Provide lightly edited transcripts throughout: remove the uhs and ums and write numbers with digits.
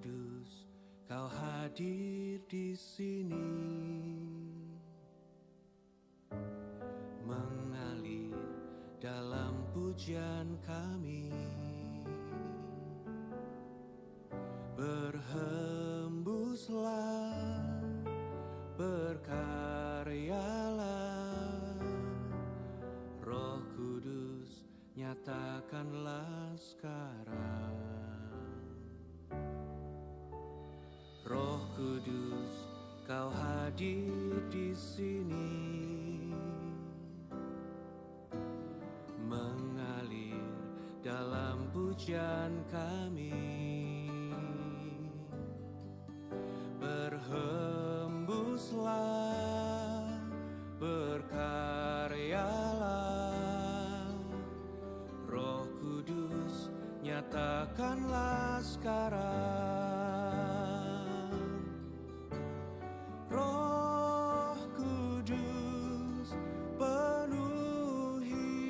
Kudus, Kau hadir di sini, mengalir dalam pujian kami. Berhembuslah, berkaryalah, Roh Kudus, nyatakanlah sekarang. Roh Kudus, Kau hadir di sini, mengalir dalam pujian kami. Berhembuslah, berkaryalah, Roh Kudus, nyatakanlah sekarang. Roh Kudus, penuhi,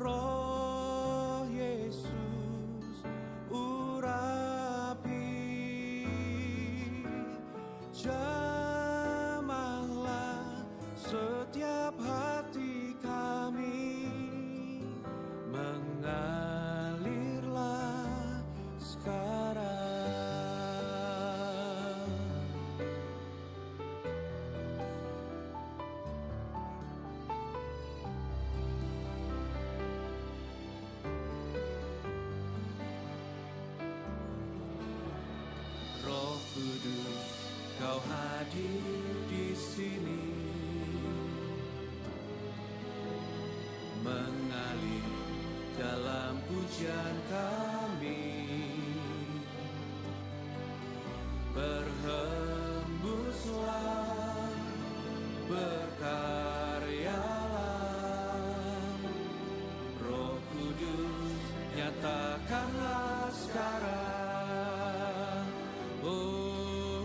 Roh Yesus, urapi, jamahlah setiap hati kami, mengalirlah sekarang. Roh Kudus, Kau hadir di sini, mengalir dalam pujian kami. Berhembuslah, berkaryalah, Roh Kudus, nyatakanlah sekarang. Oh,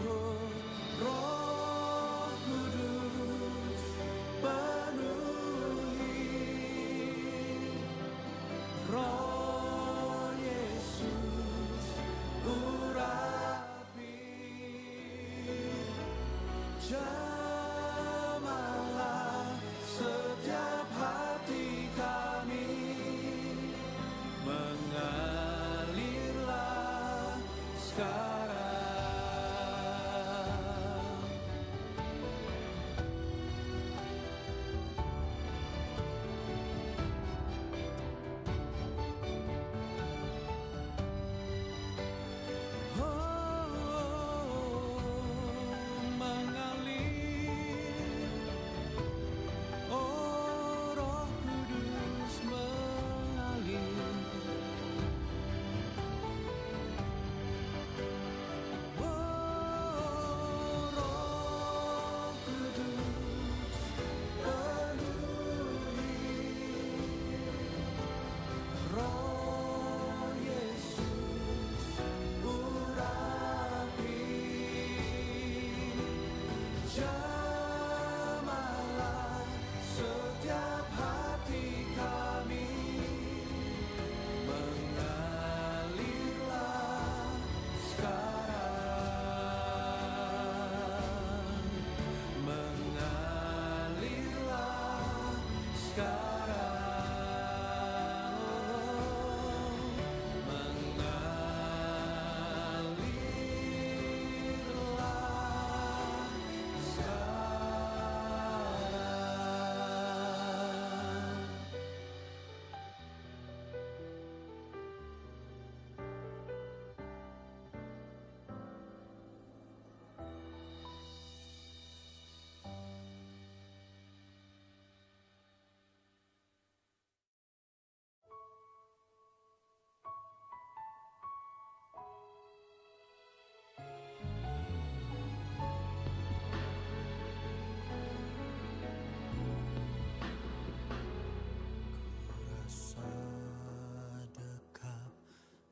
Roh Kudus, penuhi, Roh Yesus, urapi, jamahlah setiap hati kami, mengalirlah sekarang.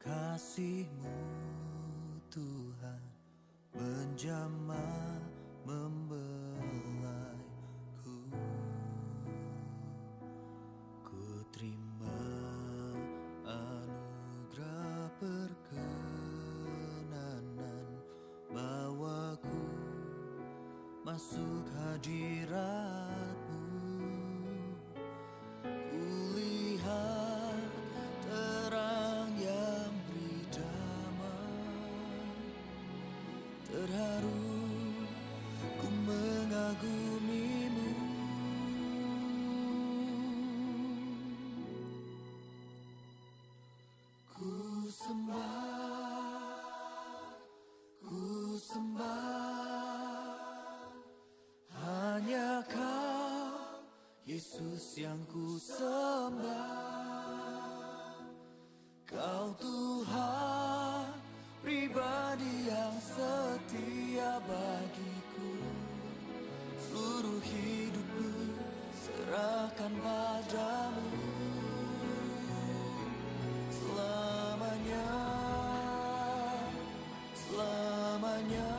Kasih-Mu Tuhan menjamah membelaiku. Ku terima anugerah berkenan masuk hadirat-Mu. Kulihat terang yang beri damai, terharu ku mengagumimu. Ku sembah, hanya Kau, Yesus yang ku sembah. Kau Tuhan pribadi yang setia bagiku. Seluruh hidupku serahkan padamu. Selamanya, selamanya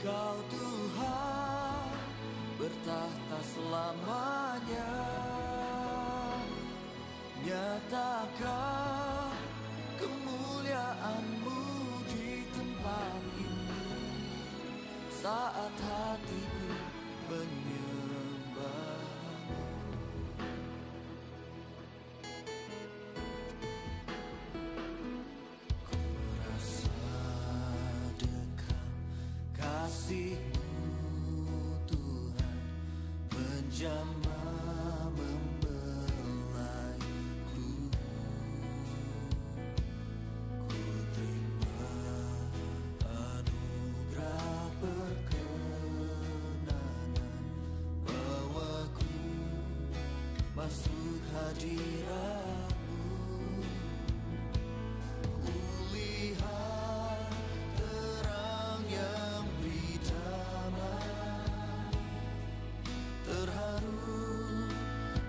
Kau Tuhan bertahta selamanya. Nyatakan kemuliaan-Mu di tempat ini saat hatiku menyembah-Mu. Ku rasa dekat kasih-Mu Tuhan menjamah membelaiku. Ku terima anugerah perkenanan, bawaku masuk hadirat-Mu. Kulihat terang yang beri damai, terharu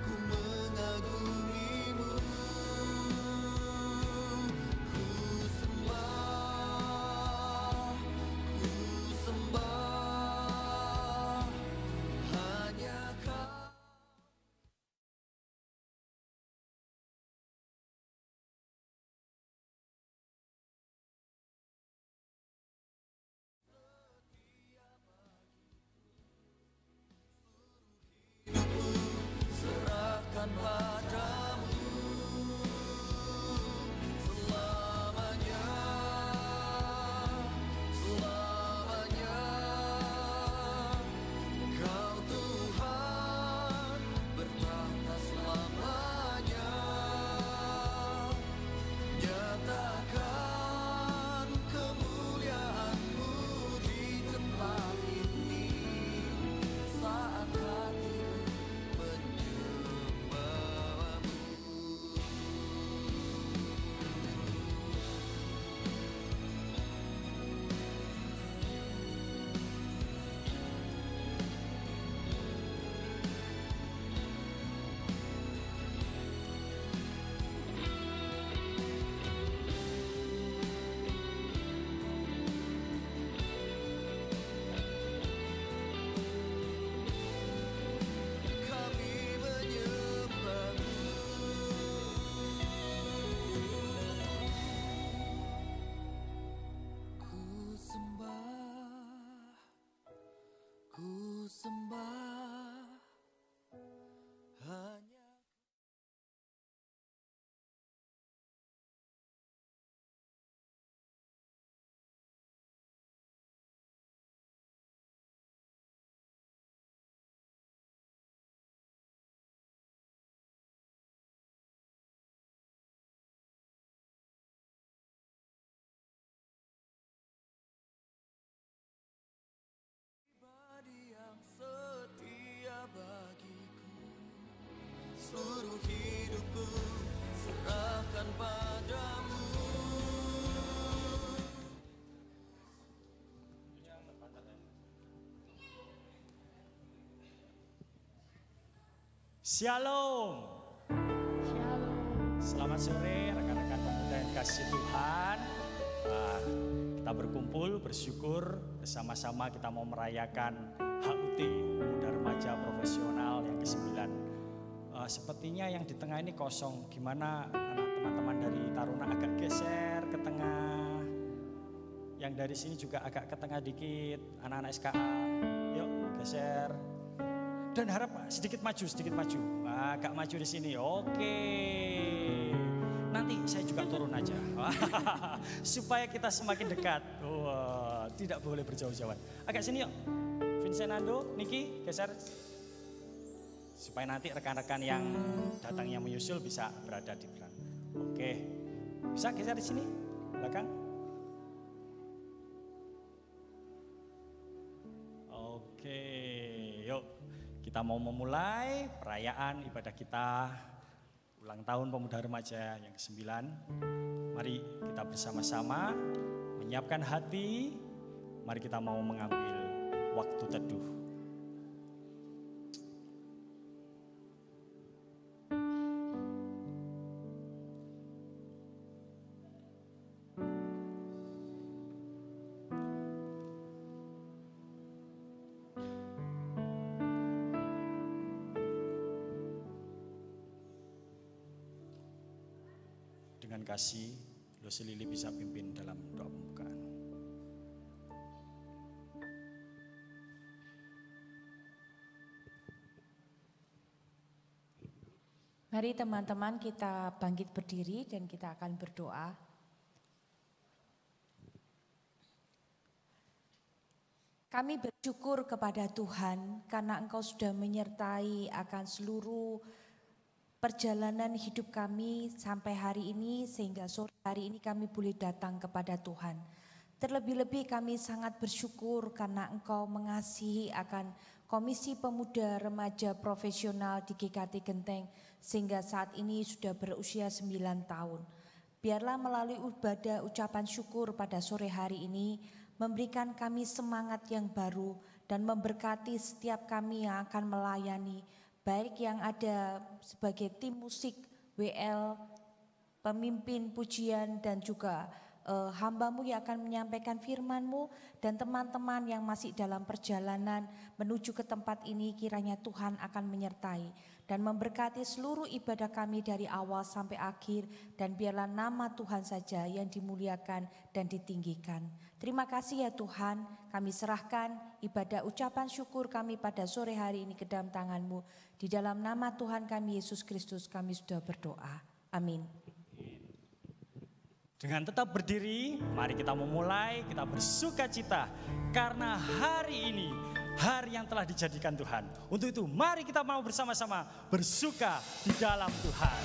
ku mengagumimu. Ku sembah, hanya Kau. Hidupku serahkan padamu. Selamanya, selamanya Kau Tuhan bertahta selamanya. Nyatakan kemuliaan-Mu di tempat ini saat hatiku menyembah-Mu. Kami menyembah-Mu. Ku sembah, hanya pribadi yang setia bagiku. Seluruh hidupku serahkan padamu. Shalom. Selamat sore rekan-rekan pemuda yang kasih Tuhan. Kita berkumpul bersyukur bersama-sama kita mau merayakan HUT Muda Remaja Profesional yang ke-9. Sepertinya yang di tengah ini kosong. Gimana teman-teman dari Taruna agak geser ke tengah? Yang dari sini juga agak ke tengah dikit, anak-anak SKA. Yuk geser. Dan harap sedikit maju. Agak maju di sini. Oke. Nanti saya juga turun aja. Supaya kita semakin dekat. Wah, tidak boleh berjauh-jauhan. Agak sini yuk. Vincent Ando, Niki geser. Supaya nanti rekan-rekan yang datang yang menyusul bisa berada di belakang. Oke. Bisa geser di sini, belakang. Oke, yuk. Kita mau memulai perayaan ibadah kita ulang tahun Pemuda Remaja yang ke-9. Mari kita bersama-sama menyiapkan hati. Mari kita mau mengambil waktu teduh. Dengan kasih, Lose Lili bisa pimpin dalam doa pembukaan. Mari teman-teman kita bangkit berdiri dan kita akan berdoa. Kami bersyukur kepada Tuhan karena Engkau sudah menyertai akan seluruh perjalanan hidup kami sampai hari ini sehingga sore hari ini kami boleh datang kepada Tuhan. Terlebih-lebih kami sangat bersyukur karena Engkau mengasihi akan Komisi Pemuda Remaja Profesional di GKT Genteng sehingga saat ini sudah berusia 9 tahun. Biarlah melalui ibadah ucapan syukur pada sore hari ini memberikan kami semangat yang baru dan memberkati setiap kami yang akan melayani, baik yang ada sebagai tim musik, WL, pemimpin pujian dan juga hamba-Mu yang akan menyampaikan firman-Mu dan teman-teman yang masih dalam perjalanan menuju ke tempat ini kiranya Tuhan akan menyertai dan memberkati seluruh ibadah kami dari awal sampai akhir dan biarlah nama Tuhan saja yang dimuliakan dan ditinggikan. Terima kasih ya Tuhan, kami serahkan ibadah ucapan syukur kami pada sore hari ini ke dalam tangan-Mu. Di dalam nama Tuhan kami Yesus Kristus kami sudah berdoa. Amin. Dengan tetap berdiri, mari kita memulai, kita bersuka cita karena hari ini hari yang telah dijadikan Tuhan. Untuk itu mari kita mau bersama-sama bersuka di dalam Tuhan.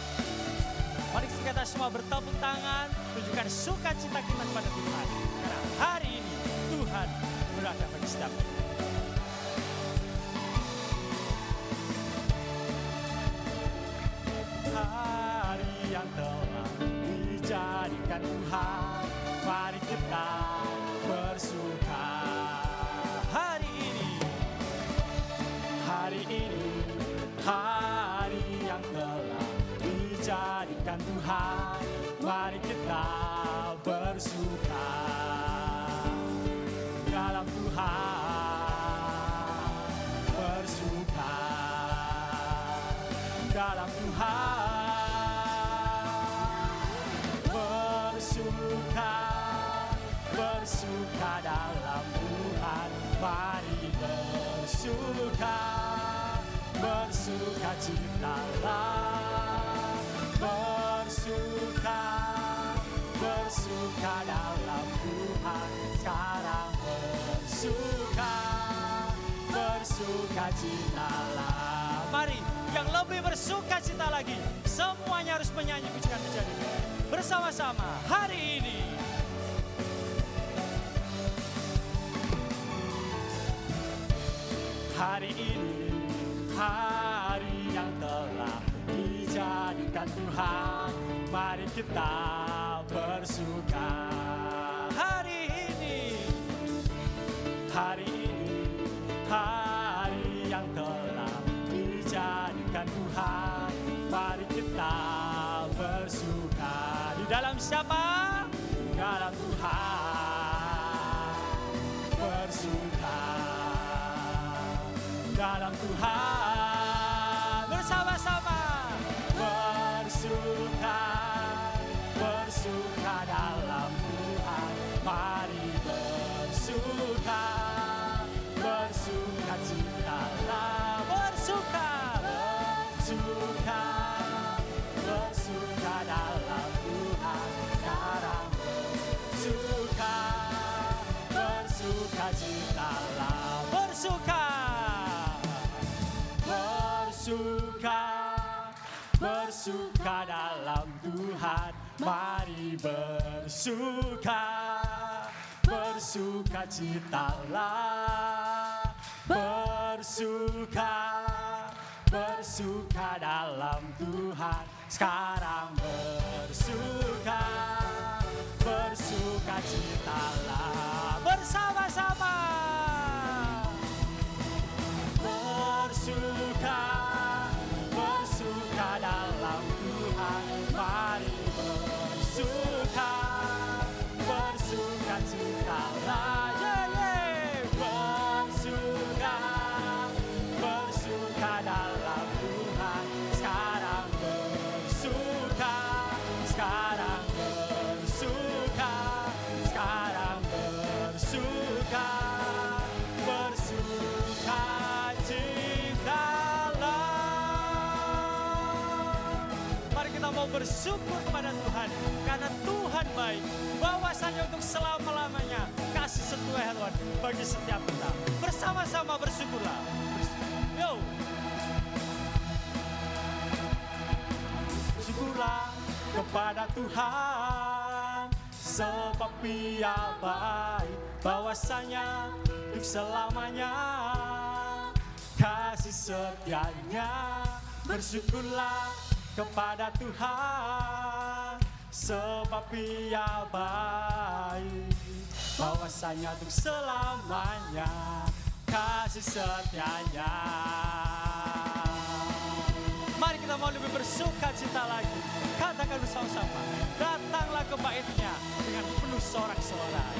Mari kita semua bertepuk tangan, tunjukkan sukacita kita kepada Tuhan. Karena hari ini Tuhan berada bagi setiap kita. Hari yang telah dijadikan Tuhan, mari kita bersuka. Hari ini, hari yang telah dijadikan Tuhan, mari kita bersuka dalam Tuhan, bersuka dalam Tuhan, bersuka dalam Tuhan, mari bersuka citalah, bersuka dalam Tuhan, sekarang bersuka citalah. Mari yang lebih bersuka cita lagi, semuanya harus menyanyi pujian-pujian ini bersama-sama hari ini. Hari ini, hari yang telah dijadikan Tuhan, mari kita bersuka. Hari ini, hari yang telah dijadikan Tuhan, mari kita bersuka. Di dalam siapa? Dalam Tuhan, bersuka. Dalam Tuhan, bersama-sama bersuka dalam Tuhan, mari bersuka. bersukacitalah, bersuka, bersuka, bersuka dalam Tuhan. Mari bersuka, bersukacitalah, bersuka, bersuka dalam Tuhan. Sekarang bersuka, bersukacitalah bersama-sama. Bersuka, bersuka dalam Tuhan. Mari bersuka, bersukacitalah. Bersuka, bersuka dalam Tuhan. Sekarang bersuka, sekarang bersuka, sekarang bersuka, bersukacitalah. Mari kita mau bersyukur kepada Tuhan, karena Tuhan baik, bahwasanya untuk selama-lamanya kasih setia Tuhan bagi setiap kita. Bersama-sama bersyukurlah. Yo. Bersyukurlah kepada Tuhan, sebab Ia baik, bahwasanya untuk selamanya kasih setianya. Bersyukurlah kepada Tuhan, sebab Ia baik, bahwasanya untuk selamanya kasih setianya. Mari kita mau lebih bersukacita lagi. Katakan bersama-sama, datanglah ke bait-Nya dengan penuh sorak-sorai.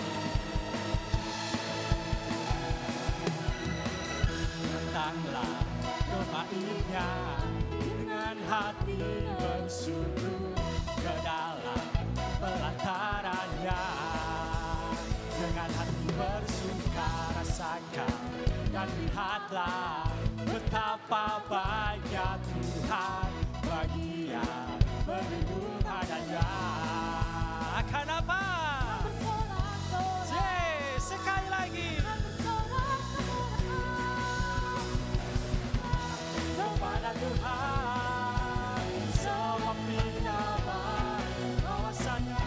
Datanglah ke bait-Nya dengan hati bersyukur, ke dalam pelataran-Nya dengan hati bersuka rasakan, dan lihatlah betapa baiknya Tuhan bagi yang berlindung padanya. Kenapa? Sekali lagi. Kepada Tuhan, sebab Ia baik, bahwasanya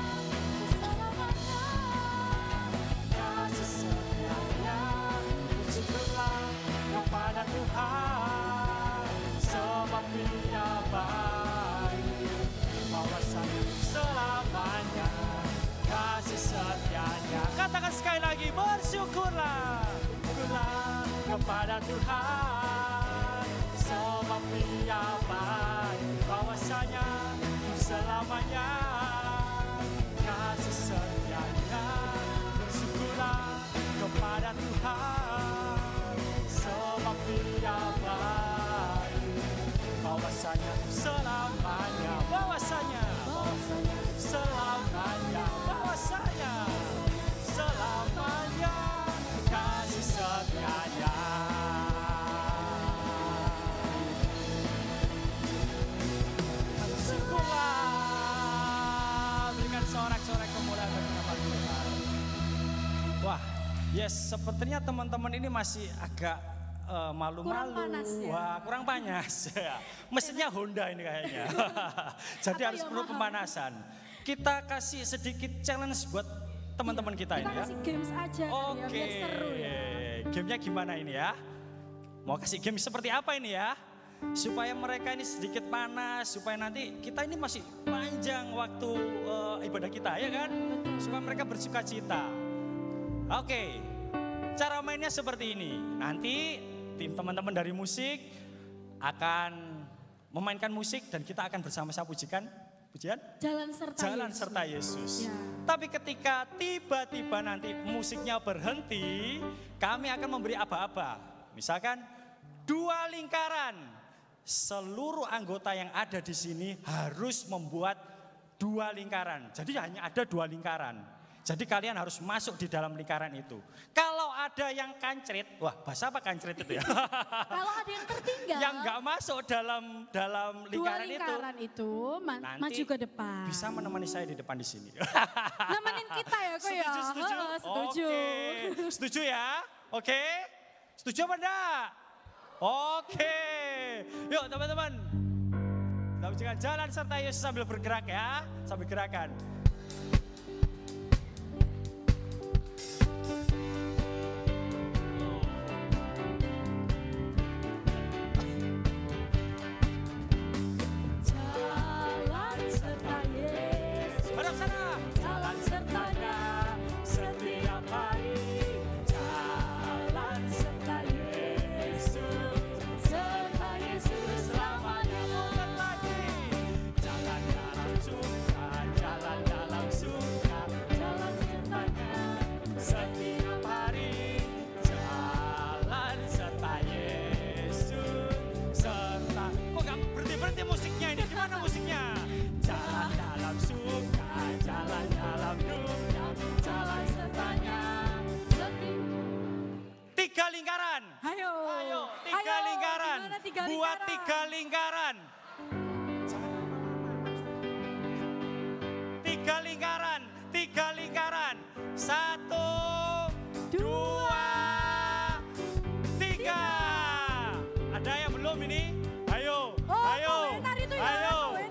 kasih setianya. Bersyukurlah kepada Tuhan, sebab Ia baik, bahwasanya selamanya kasih setianya. Katakan sekali lagi, bersyukurlah, bersyukurlah kepada Tuhan, sebab Ia baik, bahwasanya selamanya kasih setianya. Bersyukurlah kepada Tuhan, sebab Ia baik, bahwasanya selamanya, bahwasanya selamanya, bahwasanya selamanya kasih setianya. Syukurlah, berikan sorak-sorai kemuliaan bagi nama Tuhan. Wah, yes, sepertinya teman-teman ini masih agak malu-malu. Kurang panas ya? Wah, kurang panas. Mesinnya Honda ini kayaknya. Jadi harus perlu pemanasan. Kita kasih sedikit challenge buat teman-teman kita ini ya. Kita kasih games aja ya, biar seru ya. Gamenya gimana ini ya? Mau kasih game seperti apa ini ya? Supaya mereka ini sedikit panas, supaya nanti kita ini masih panjang waktu ibadah kita ya kan? Supaya mereka bersukacita. Oke, cara mainnya seperti ini. Nanti tim teman-teman dari musik akan memainkan musik dan kita akan bersama-sama pujian Jalan serta Yesus. Ya. Tapi ketika tiba-tiba nanti musiknya berhenti, kami akan memberi aba-aba. Misalkan 2 lingkaran. Seluruh anggota yang ada di sini harus membuat 2 lingkaran. Jadi hanya ada 2 lingkaran. Jadi kalian harus masuk di dalam lingkaran itu. Kalau ada yang kancrit, wah bahasa apa kancrit itu ya? Kalau ada yang tertinggal. Yang nggak masuk dalam lingkaran, dua lingkaran itu maju ke depan. Bisa menemani saya di depan di sini. Nemenin kita ya kok ya. Setuju? Setuju. Oke. Setuju ya? Oke. Setuju apa enggak? Oke. Yuk teman-teman. Kita lanjutkan jalan serta Yesus sambil bergerak ya. Sambil gerakan. Tiga lingkaran. Ayo. Tiga lingkaran. Buat tiga lingkaran. Tiga lingkaran. Tiga lingkaran. 1, 2, 3. Ada yang belum ini? Ayo. Ayo. Ayo.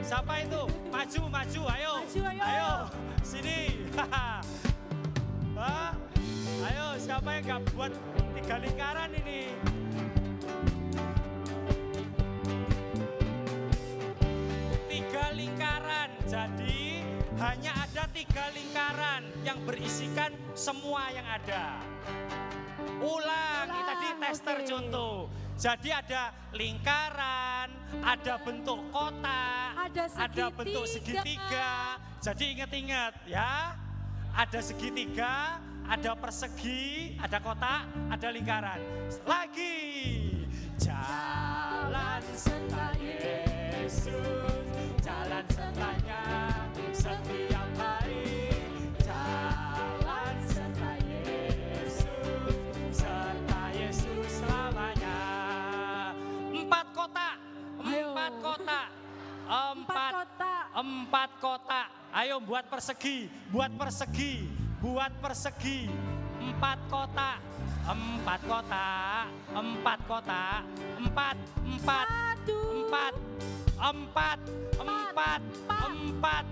Siapa itu? Maju. Ayo. Ayo. Sini. Ayo, siapa yang gak buat tiga lingkaran ini? Tiga lingkaran, jadi hanya ada tiga lingkaran yang berisikan semua yang ada. Ulang, tadi tester contoh. Jadi ada lingkaran, ada bentuk kotak, ada bentuk segitiga. Jadi ingat-ingat ya, ada segitiga, ada persegi, ada kotak, ada lingkaran. Lagi. Jalan serta Yesus, jalan sertanya setiap hari. Jalan serta Yesus, serta Yesus selamanya. 4 kotak, 4 kotak, 4 kotak. Ayo buat persegi, buat persegi. Buat persegi 4 kotak, 4 kotak, 4 kotak, 4, 4, 4, 4, 4,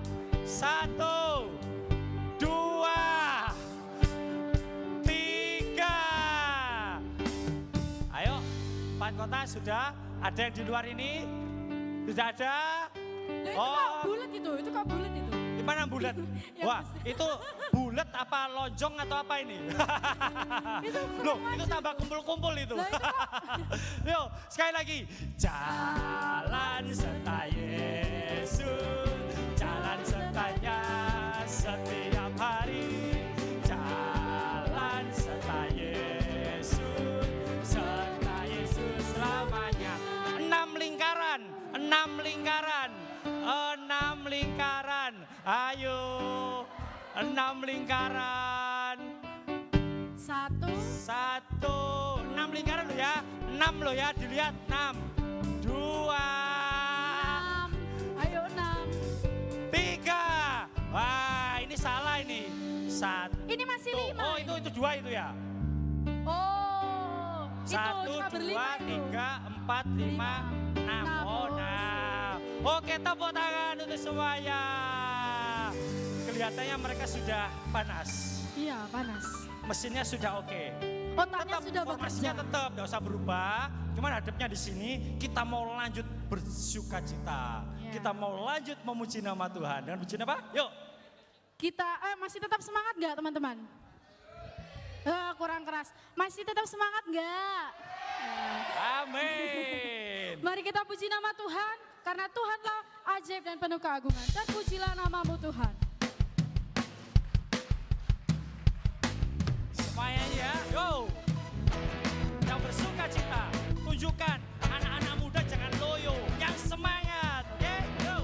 1, 2, 3. Ayo 4 kotak sudah, ada yang di luar ini? Tidak ada? Itu kok bulat itu kok bulat itu? Gimana bulat? Wah, itu bulat apa lonjong atau apa ini? Loh, itu tambah kumpul-kumpul itu. Yuk, sekali lagi. Jalan serta Yesus, jalan sertanya setiap hari. Jalan serta Yesus, serta Yesus selamanya. 6 lingkaran, 6 lingkaran. 6 lingkaran, ayo 6 lingkaran. 1, 6 lingkaran loh ya, 6 loh ya, dilihat 6, 2, 6, ayo 6, 3, wah ini salah ini, 1, ini masih 5. Oh itu 2 itu ya. Oh, 1, 2, 3, 4, 5, 6, oh 6. Oke, tepuk tangan untuk semuanya. Kelihatannya mereka sudah panas. Iya, panas. Mesinnya sudah oke. Otaknya sudah formasinya tetap, tidak usah berubah. Cuman hadapnya di sini, kita mau lanjut bersukacita. Yeah. Kita mau lanjut memuji nama Tuhan. Dengan pujian apa? Yuk. Kita masih tetap semangat nggak teman-teman? Kurang keras. Masih tetap semangat nggak? Amin. Mari kita puji nama Tuhan. Karena Tuhanlah ajaib dan penuh keagungan. Terpujilah namamu Tuhan. Semuanya ya, yo. Yang bersukacita, tunjukkan anak-anak muda jangan loyo, yang semangat. Yo.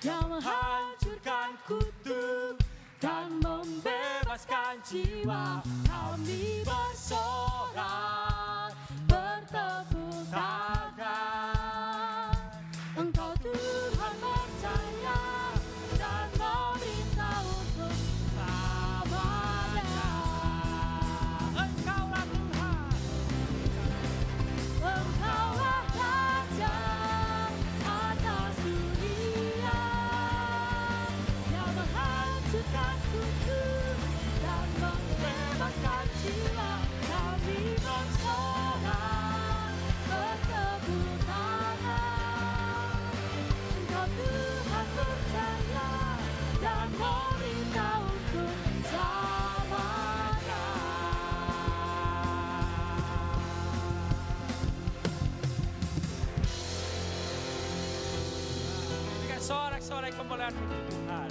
yang menghancurkan kutu dan membebaskan jiwa. Kami bersorak, bertepuk tangan. Engkau Tuhan percaya dan meminta untuk selamanya. Engkaulah Tuhan. Engkaulah Raja atas dunia yang menghancurkan kutu dan membebaskan jiwa. Kami bersorak, bertepuk tangan. Engkau Tuhan percaya dan meminta untuk selamanya. Dengan sorak-sorai kemuliaan puji Tuhan.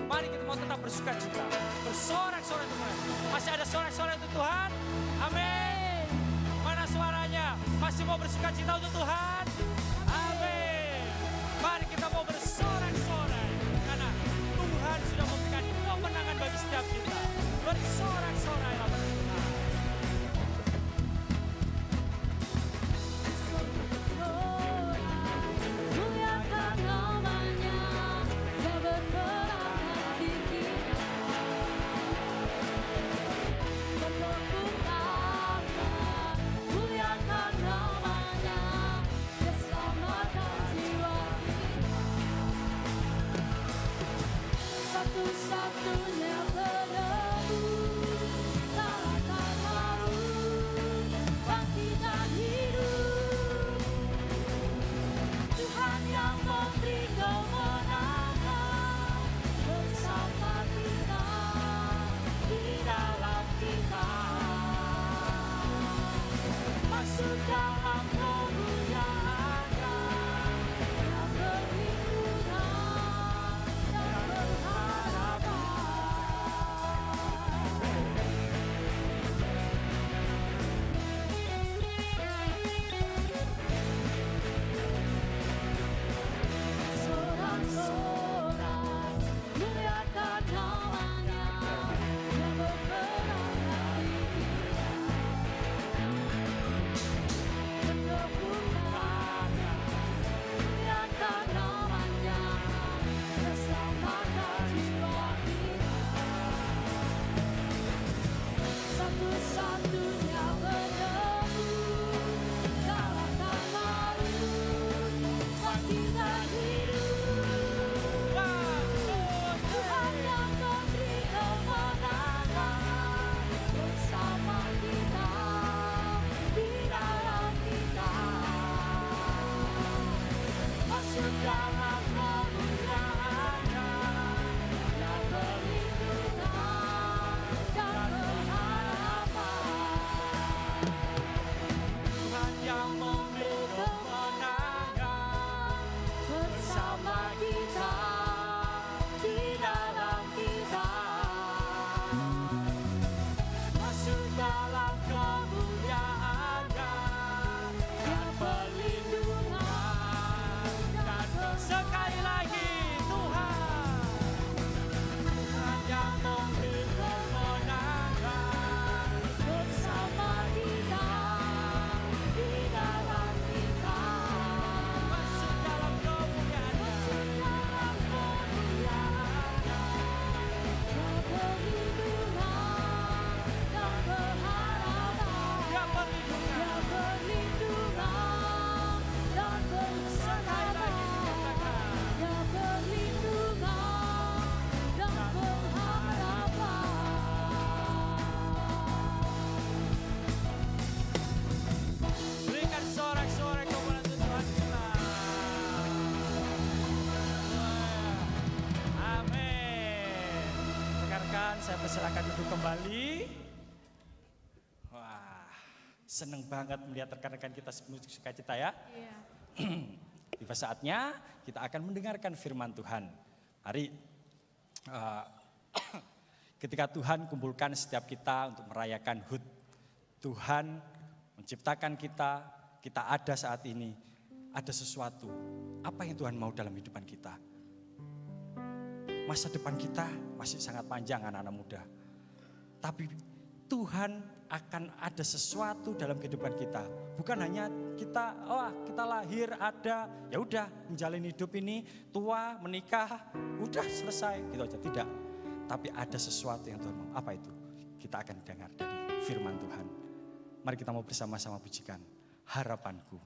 Mari kita mau tetap bersuka cita. Bersorak-sorai Tuhan. Masih ada sorak-sorai untuk Tuhan? Amin. Mana suaranya? Masih mau bersuka cita untuk Tuhan? Amin. Mari kita mau bersorak-sorai. Karena Tuhan sudah memberikan kemenangan bagi setiap kita. Bersorak-sorailah pada Tuhan. Muliakan namanya yang berperang hati kita. Bertepuk tangan, muliakan namanya yang selamatkan jiwa kita. Satu-satunya penebus kalahkan maut, bangkitkan hidup. Tuhan yang memberi kemenangan bersama kita, di dalam kita. Masuk dalam kemuliaan-Nya yang perlindungan dan berharapan. Sorak-sorai, muliakan namanya yang berperang hati kita. Bertepuk tangan, muliakan namanya yang selamatkan jiwa kita. Satu-satunya penebus kalahkan maut, bangkitkan hidup. Tuhan yang memberi kemenangan bersama kita, di dalam kita. Masuk dalam kemuliaan-Nya yang perlindungan dan pengharapan. Tuhan yang memberi kemenangan bersama kita, di dalam kita. Masuk dalam kemuliaan-Nya yang perlindungan dan sekali lagi Tuhan. Tuhan yang memberi kemenangan bersama kita, di dalam kita. Masuk dalam kemuliaan. Masuk dalam kemuliaan-Nya yang perlindungan dan pengharapan. Yang perlindungan. Yang perlindungan dan Sekali lagi pengharapan. dikatakan. Yang perlindungan dan pengharapan. Berikan sorak-sorai kemuliaan untuk Tuhan kita. Amin. Rekan-rekan, saya persilakan duduk kembali. Wah, seneng banget melihat rekan-rekan kita sepenuh sukacita ya. Tiba saatnya kita akan mendengarkan firman Tuhan. Mari ketika Tuhan kumpulkan setiap kita untuk merayakan HUT, Tuhan menciptakan kita ada saat ini, ada sesuatu. Apa yang Tuhan mau dalam kehidupan kita? masa depan kita masih sangat panjang anak-anak muda. Tapi Tuhan akan ada sesuatu dalam kehidupan kita. Bukan hanya kita lahir ada, ya udah menjalani hidup ini, tua, menikah, udah selesai gitu aja. Tidak. Tapi ada sesuatu yang Tuhan mau. Apa itu? Kita akan dengar dari firman Tuhan. Mari kita mau bersama-sama pujikan Harapanku.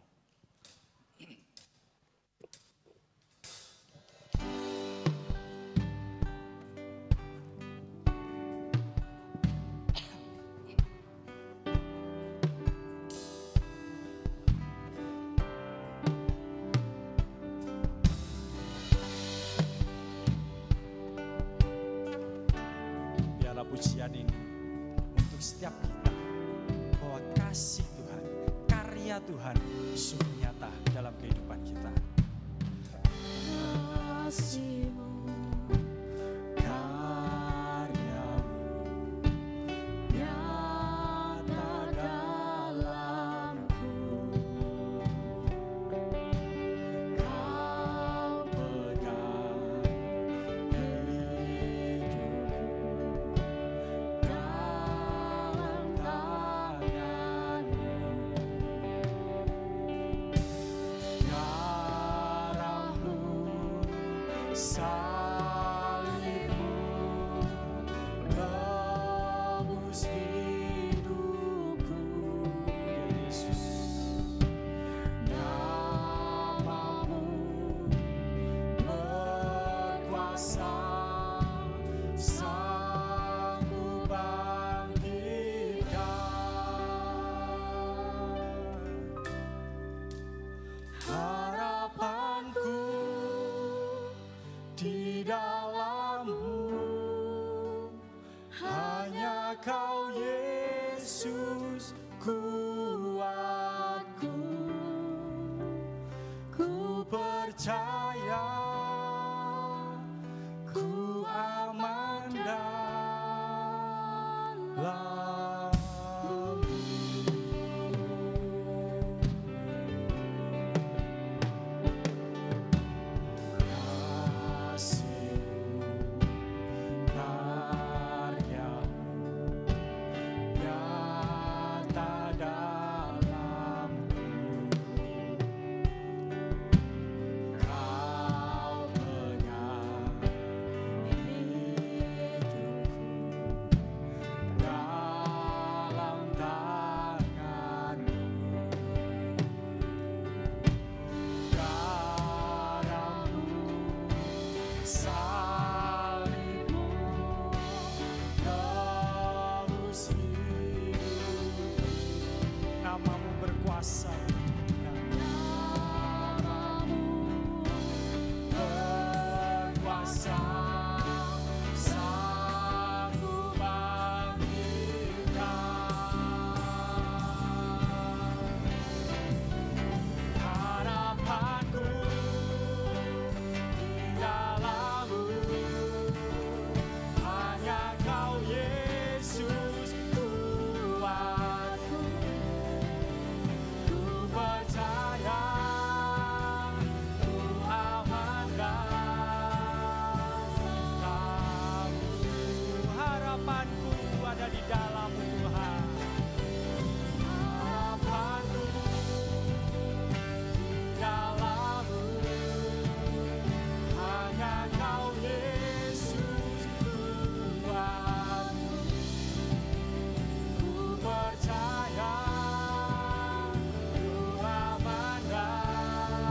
Pujian ini untuk setiap kita, bahwa kasih Tuhan, karya Tuhan sungguh nyata dalam kehidupan kita. Kasih-Mu, karya-Mu nyata dalamku. Kau pegang salib-Mu tebus hidupku, Yesus. Nama-Mu berkuasa, sanggup bangkitkan. Harapanku di dalam-Mu, hanya Kau Yesus kuatku. Ku percaya, ku aman dalam-Mu. Nama-Mu berkuasa, Nama-Mu berkuasa, sanggup bangkitkan. Harapanku di dalam-Mu, hanya Kau Yesus kuatku. Ku percaya, ku aman dalam-Mu. Harapanku ada di dalam-Mu, Tuhan. Harapanku di dalam-Mu, hanya Kau Yesus kuatku. Ku percaya, ku aman dalam-Mu.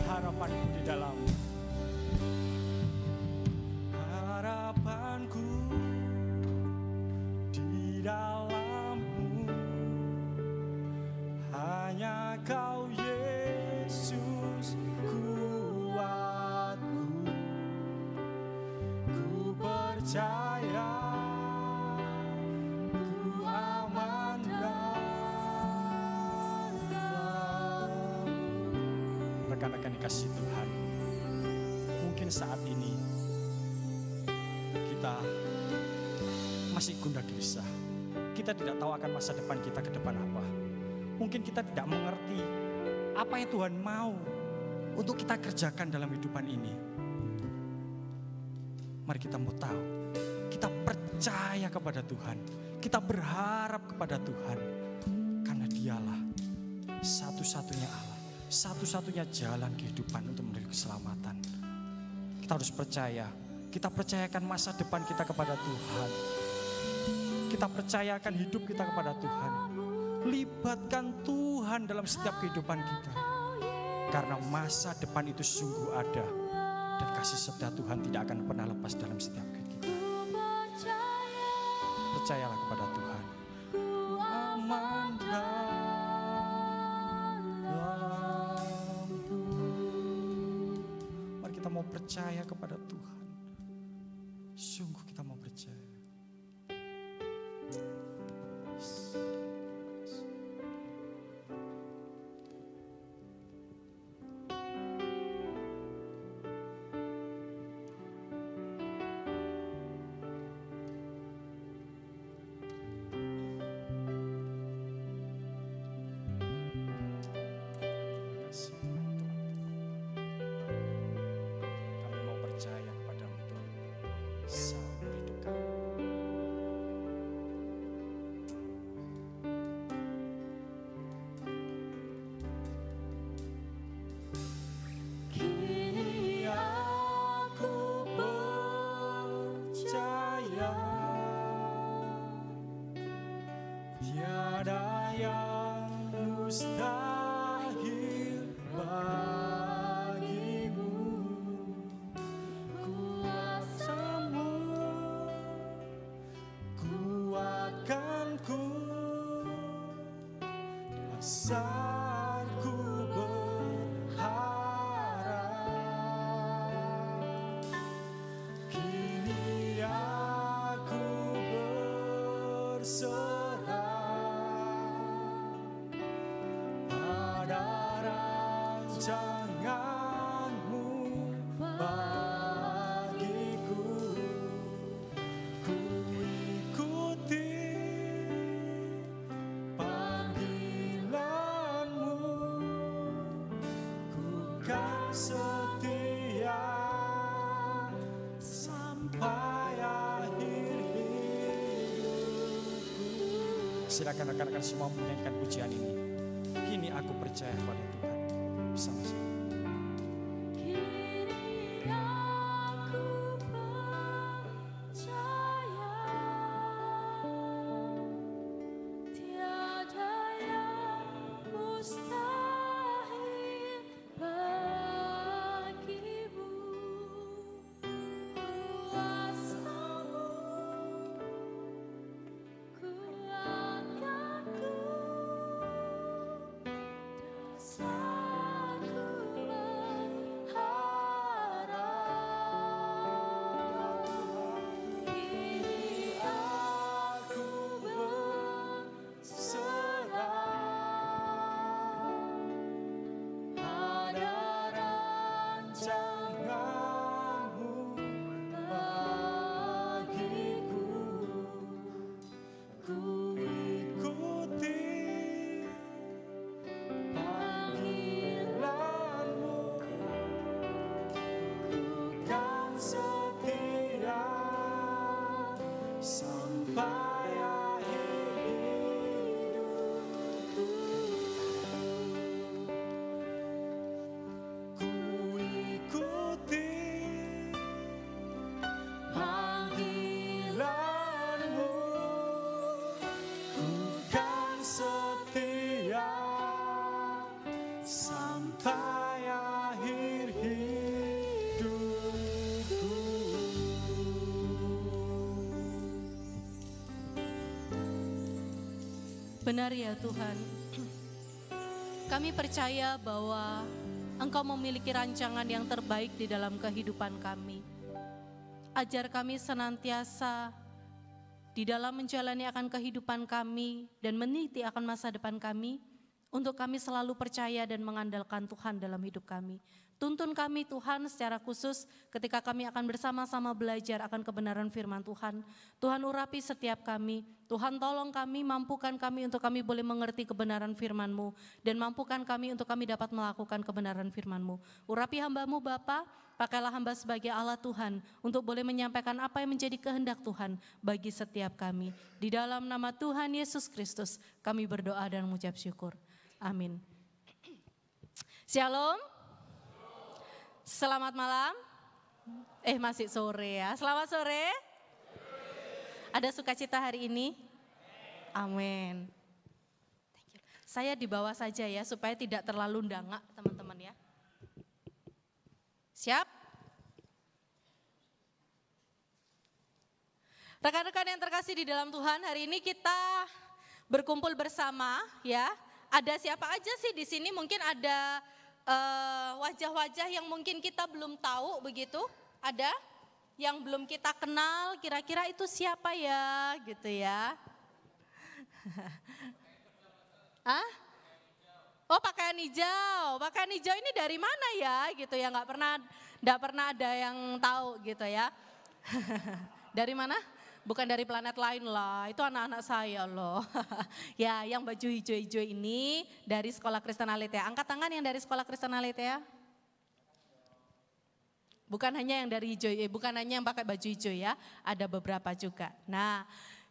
Harapanku di dalam-Mu. Harapanku di dalam-Mu, hanya Kau Yesus kuatku. Ku percaya, ku aman dalam-Mu. Rekan-rekan dikasih Tuhan, mungkin saat ini kita masih gundah gelisah. Kita tidak tahu akan masa depan kita ke depan apa. Mungkin kita tidak mengerti apa yang Tuhan mau untuk kita kerjakan dalam kehidupan ini. Mari kita mau tahu, kita percaya kepada Tuhan, kita berharap kepada Tuhan, karena Dialah satu-satunya Allah, satu-satunya jalan kehidupan untuk menuju keselamatan. Kita harus percaya, kita percayakan masa depan kita kepada Tuhan. Kita percayakan hidup kita kepada Tuhan. Libatkan Tuhan dalam setiap kehidupan kita. Karena masa depan itu sungguh ada. Dan kasih setia Tuhan tidak akan pernah lepas dalam setiap kehidupan kita. Percayalah kepada Tuhan. Aman dalam Tuhan. Mari kita mau percaya kepada Tuhan. Sungguh kita mau percaya. Kami mau percaya kepada-Mu Tuhan. Selama hidup kami. Kini aku percaya tiada yang mustahil bagimu. Kuasa-Mu kuatkanku, dasarku berharap. Kini aku berserah pada rancangan-Mu bagiku. Ku ikuti panggilan-Mu, ku kan setia sampai akhir hidupku. Silakan rekan-rekan semua menyanyikan pujian ini. Kini aku percaya pada Tuhan. Bersama-sama. Kini aku percaya tiada yang mustahil bagimu. Kuasa-Mu kuatkanku, dasarku berharap. Kini aku berserah pada rancangan-Mu bagiku. Ku ikuti panggilan-Mu, ku kan setia sampai akhir hidupku. Ku ikuti panggilan-Mu, ku kan setia sampai akhir hidupku. Benar ya Tuhan, kami percaya bahwa Engkau memiliki rancangan yang terbaik di dalam kehidupan kami. Ajar kami senantiasa di dalam menjalani akan kehidupan kami dan meniti akan masa depan kami, untuk kami selalu percaya dan mengandalkan Tuhan dalam hidup kami. Tuntun kami Tuhan secara khusus ketika kami akan bersama-sama belajar akan kebenaran firman Tuhan. Tuhan urapi setiap kami, Tuhan tolong kami, mampukan kami untuk kami boleh mengerti kebenaran firman-Mu. Dan mampukan kami untuk kami dapat melakukan kebenaran firman-Mu. Urapi hamba-Mu Bapa, pakailah hamba sebagai Allah Tuhan untuk boleh menyampaikan apa yang menjadi kehendak Tuhan bagi setiap kami. Di dalam nama Tuhan Yesus Kristus kami berdoa dan mengucap syukur. Amin. Shalom. Selamat malam. Masih sore ya. Selamat sore. Ada sukacita hari ini? Amin. Saya di bawah saja ya supaya tidak terlalu dangak teman-teman ya. Siap? Rekan-rekan yang terkasih di dalam Tuhan, hari ini kita berkumpul bersama ya. Ada siapa aja sih di sini? Mungkin ada wajah-wajah yang mungkin kita belum tahu begitu. Ada yang belum kita kenal, kira-kira itu siapa ya gitu ya. Hah? Oh, pakaian hijau. Pakaian hijau ini dari mana ya gitu ya, nggak pernah ada yang tahu gitu ya. Dari mana? Bukan dari planet lain lah, itu anak-anak saya loh. Ya, yang baju hijau-hijau ini dari Sekolah Kristen Aletheia. Angkat tangan yang dari Sekolah Kristen Aletheia. Bukan hanya yang dari hijau, bukan hanya yang pakai baju hijau ya, ada beberapa juga. Nah,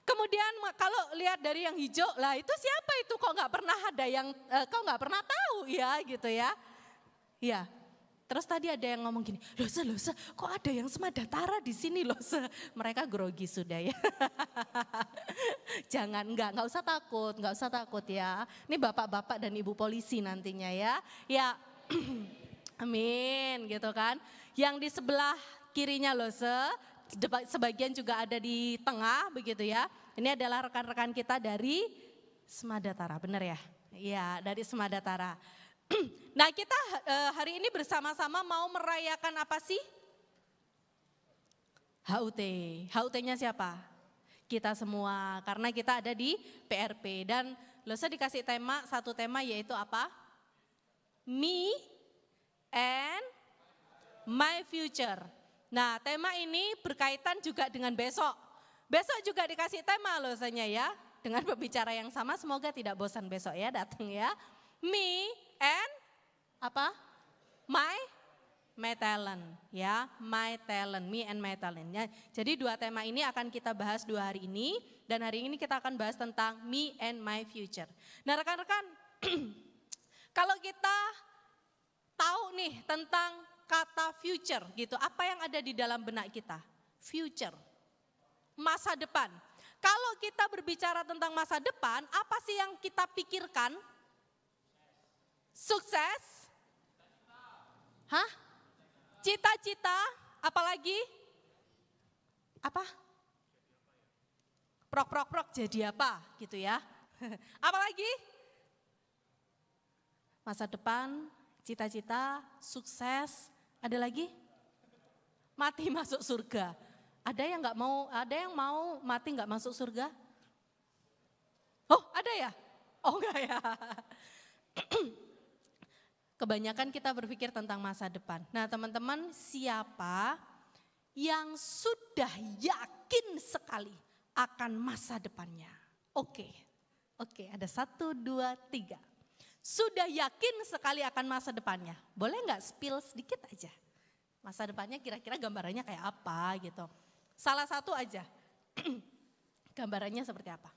kemudian kalau lihat dari yang hijau, lah itu siapa itu? Kok nggak pernah ada yang, kok nggak pernah tahu ya gitu ya. Ya. Terus tadi ada yang ngomong gini, loh kok ada yang Semadatara di sini loh. Mereka grogi sudah ya. Jangan, enggak usah takut ya. Ini bapak-bapak dan ibu polisi nantinya ya. Ya, amin gitu kan. Yang di sebelah kirinya loh, sebagian juga ada di tengah begitu ya. Ini adalah rekan-rekan kita dari Semadatara, benar ya? Iya, dari Semadatara. Nah, kita hari ini bersama-sama mau merayakan apa sih? HUT. HUT-nya siapa? Kita semua, karena kita ada di PRP. Dan Losa dikasih tema, satu tema yaitu apa? Me and my future. Nah, tema ini berkaitan juga dengan besok. Besok juga dikasih tema Losanya ya. Dengan pembicara yang sama, semoga tidak bosan besok ya datang ya. Me and apa? My talent ya, my talent, me and my talent ya. Jadi dua tema ini akan kita bahas 2 hari ini dan hari ini kita akan bahas tentang me and my future. Nah, rekan-rekan, kalau kita tahu nih tentang kata future gitu, apa yang ada di dalam benak kita? Future, masa depan. Kalau kita berbicara tentang masa depan, apa sih yang kita pikirkan? Sukses? Hah? Cita-cita? Apalagi? Apa? Prok jadi apa gitu ya. Apalagi? Masa depan, cita-cita, sukses, ada lagi? Mati masuk surga. Ada yang mau mati nggak masuk surga? Oh, ada ya? Oh enggak ya. Kebanyakan kita berpikir tentang masa depan. Nah, teman-teman, siapa yang sudah yakin sekali akan masa depannya? Oke, ada 1, 2, 3. Sudah yakin sekali akan masa depannya. Boleh nggak spill sedikit aja? Masa depannya kira-kira gambarannya kayak apa gitu. Salah satu aja. Gambarannya seperti apa?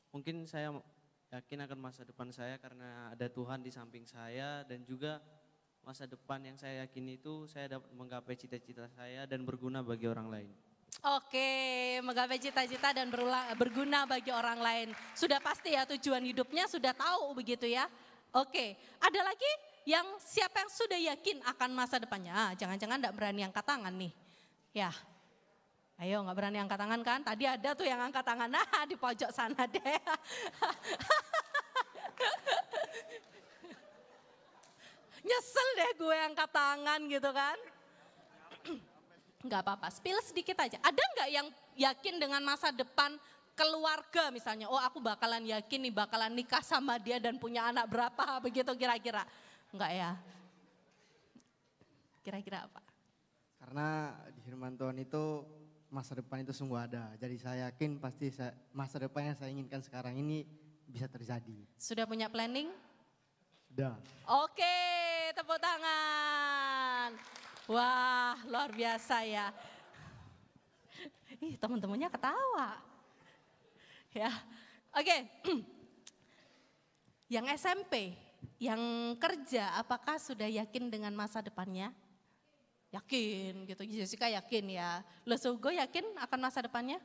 Mungkin saya yakin akan masa depan saya karena ada Tuhan di samping saya, dan juga masa depan yang saya yakini itu saya dapat menggapai cita-cita saya dan berguna bagi orang lain. Oke, menggapai cita-cita dan berguna bagi orang lain. Sudah pasti ya tujuan hidupnya, sudah tahu begitu ya. Oke, ada lagi yang siapa yang sudah yakin akan masa depannya? Jangan-jangan enggak berani angkat tangan nih. Ya, ayo nggak berani angkat tangan kan? Tadi ada tuh yang angkat tangan, nah di pojok sana deh. Nyesel deh gue angkat tangan gitu kan. Enggak apa-apa, spill sedikit aja. Ada enggak yang yakin dengan masa depan keluarga misalnya? Oh aku bakalan yakin nih bakalan nikah sama dia dan punya anak berapa begitu kira-kira. Enggak ya? Kira-kira apa? Karena di firman Tuhan itu masa depan itu sungguh ada. Jadi saya yakin pasti masa depan yang saya inginkan sekarang ini bisa terjadi. Sudah punya planning? Sudah. Oke, tepuk tangan. Wah, luar biasa ya. Ih, teman-temannya ketawa. Ya, oke. Yang SMP, yang kerja, apakah sudah yakin dengan masa depannya? Yakin gitu, Jessica yakin ya. Lesugo yakin akan masa depannya?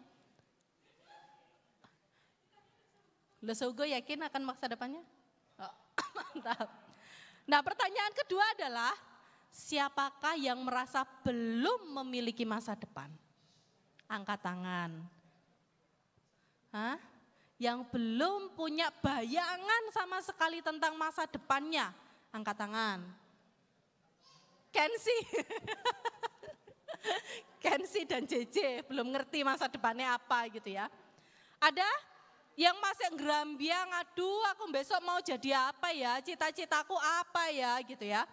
Lesugo yakin akan masa depannya? Oh, mantap. Nah pertanyaan kedua adalah, siapakah yang merasa belum memiliki masa depan? Angkat tangan. Hah? Yang belum punya bayangan sama sekali tentang masa depannya, angkat tangan. Kensi. Kensi dan JJ belum ngerti masa depannya apa gitu ya. Ada yang masih ngerambiang, aduh aku besok mau jadi apa ya, cita-citaku apa ya gitu ya.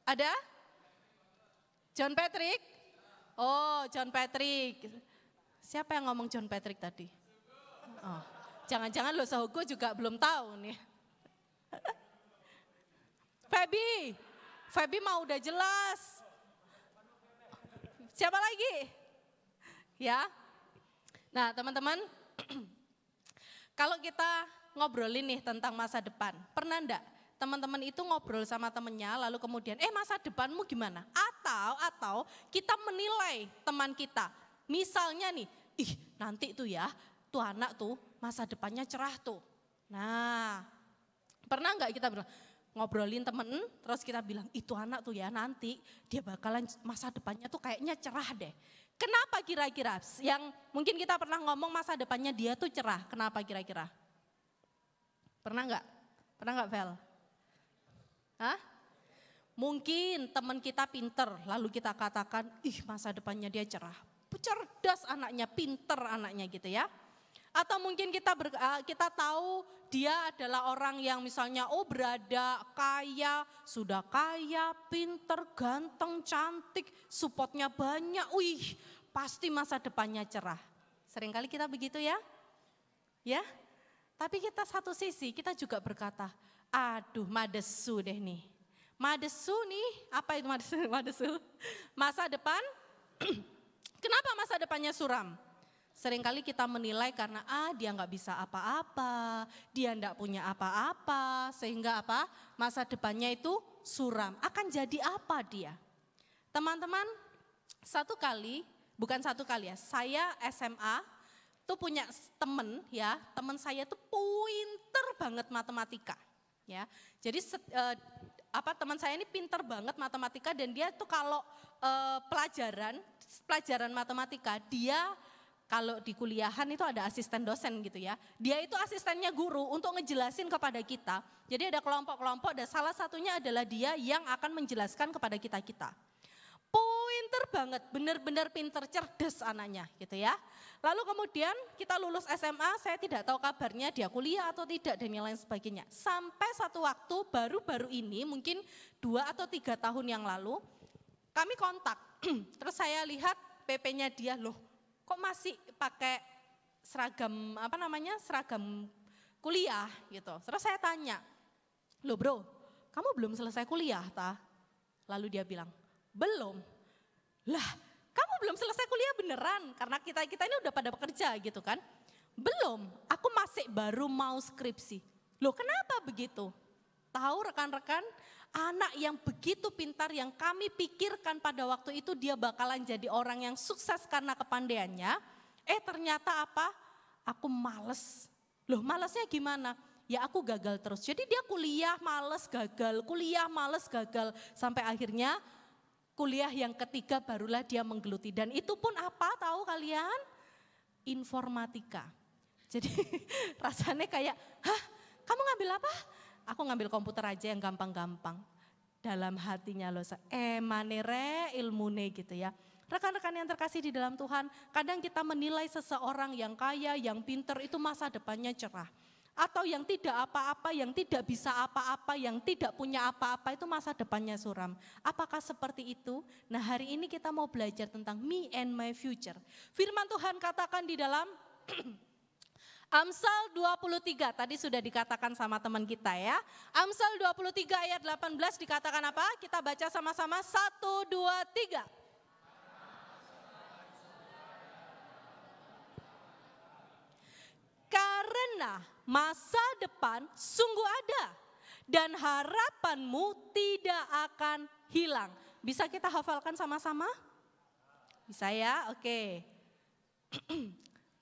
Ada? John Patrick? Oh John Patrick. Siapa yang ngomong John Patrick tadi? Oh, jangan-jangan lo Sohogo juga belum tahu nih. Feby mah udah jelas. Siapa lagi? Ya. Nah teman-teman, kalau kita ngobrolin nih tentang masa depan, pernah enggak teman-teman itu ngobrol sama temennya lalu kemudian masa depanmu gimana? Atau kita menilai teman kita, misalnya nih, nanti tuh ya, tuh anak tuh masa depannya cerah tuh. Nah, pernah enggak kita bilang, ngobrolin temen, terus kita bilang itu anak tuh ya nanti dia bakalan masa depannya tuh kayaknya cerah deh. Kenapa kira-kira? Yang mungkin kita pernah ngomong masa depannya dia tuh cerah, kenapa kira-kira? Pernah enggak? Pernah enggak Vel? Hah? Mungkin teman kita pinter, lalu kita katakan, masa depannya dia cerah. Cerdas anaknya, pinter anaknya gitu ya. Atau mungkin kita tahu dia adalah orang yang misalnya berada kaya, sudah kaya, pinter, ganteng, cantik, supportnya banyak. Pasti masa depannya cerah. Seringkali kita begitu ya. Ya. Tapi kita satu sisi kita juga berkata, aduh madesu deh nih. Madesu nih, apa itu madesu? Masa depan, kenapa masa depannya suram? Seringkali kita menilai karena dia nggak bisa apa-apa, dia nggak punya apa-apa, sehingga apa? Masa depannya itu suram. Akan jadi apa dia? Teman-teman, bukan satu kali ya, saya SMA tuh punya temen ya, temen saya tuh pinter banget matematika. Ya, jadi teman saya ini pinter banget matematika dan dia tuh kalau pelajaran matematika dia kalau di kuliahan itu ada asisten dosen gitu ya. Dia itu asistennya guru untuk ngejelasin kepada kita. Jadi ada kelompok-kelompok dan salah satunya adalah dia yang akan menjelaskan kepada kita-kita. Pinter banget, benar-benar pinter, cerdas anaknya gitu ya. Lalu kemudian kita lulus SMA, saya tidak tahu kabarnya dia kuliah atau tidak dan yang lain sebagainya. Sampai satu waktu baru-baru ini mungkin 2 atau 3 tahun yang lalu kami kontak. Terus saya lihat PP-nya dia, loh kok masih pakai seragam seragam kuliah gitu. Terus saya tanya, loh bro kamu belum selesai kuliah ta? Lalu dia bilang, belum. Lah kamu belum selesai kuliah beneran? Karena kita ini udah pada bekerja gitu kan. Belum, aku masih baru mau skripsi. Loh kenapa begitu? Tahu rekan-rekan, anak yang begitu pintar yang kami pikirkan pada waktu itu dia bakalan jadi orang yang sukses karena kepandaiannya. Ternyata apa? Aku males. Loh malesnya gimana? Ya aku gagal terus. Jadi dia kuliah males gagal, kuliah males gagal. Sampai akhirnya kuliah yang ketiga barulah dia menggeluti. Dan itu pun apa tahu kalian? Informatika. Jadi rasanya kayak, hah kamu ngambil apa? Aku ngambil komputer aja yang gampang-gampang. dalam hatinya loh. Manere ilmune gitu ya. Rekan-rekan yang terkasih di dalam Tuhan, kadang kita menilai seseorang yang kaya, yang pinter itu masa depannya cerah. Atau yang tidak apa-apa, yang tidak bisa apa-apa, yang tidak punya apa-apa itu masa depannya suram. Apakah seperti itu? Nah, hari ini kita mau belajar tentang me and my future. Firman Tuhan katakan di dalam Amsal 23, tadi sudah dikatakan sama teman kita ya. Amsal 23 ayat 18 dikatakan apa? Kita baca sama-sama 1, 2, 3. Karena masa depan sungguh ada dan harapanmu tidak akan hilang. Bisa kita hafalkan sama-sama? Bisa ya? Oke.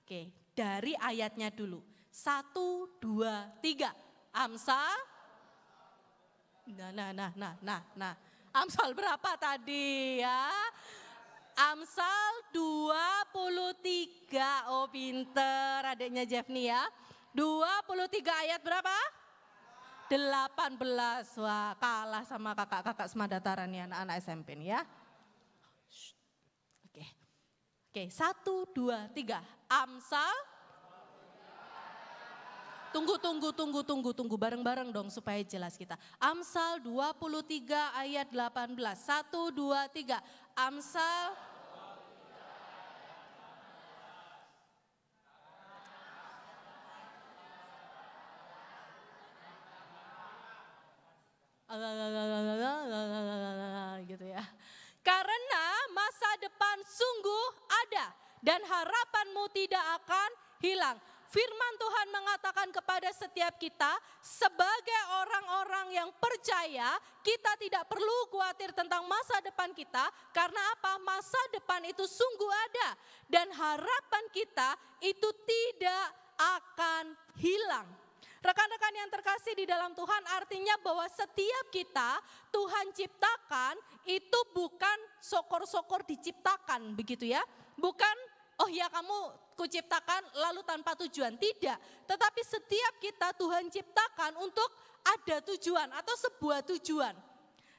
Oke, dari ayatnya dulu. 1, 2, 3. Amsal. Nah. Amsal berapa tadi ya? Amsal 23, oh pinter adiknya Jeffni ya. 23 ayat berapa? 18, wah kalah sama kakak-kakak semadataran ya anak-anak SMP nih ya. Oke, 1, 2, 3, Amsal. Tunggu, bareng-bareng dong supaya jelas kita. Amsal 23 ayat 18, 1, 2, 3, Amsal. Gitu ya. Karena masa depan sungguh ada dan harapanmu tidak akan hilang. Firman Tuhan mengatakan kepada setiap kita sebagai orang-orang yang percaya, kita tidak perlu khawatir tentang masa depan kita. Karena apa? Masa depan itu sungguh ada dan harapan kita itu tidak akan hilang. Rekan-rekan yang terkasih di dalam Tuhan, artinya bahwa setiap kita Tuhan ciptakan itu bukan sokor-sokor diciptakan begitu ya. Bukan oh ya kamu kuciptakan lalu tanpa tujuan, tidak. Tetapi setiap kita Tuhan ciptakan untuk ada tujuan atau sebuah tujuan.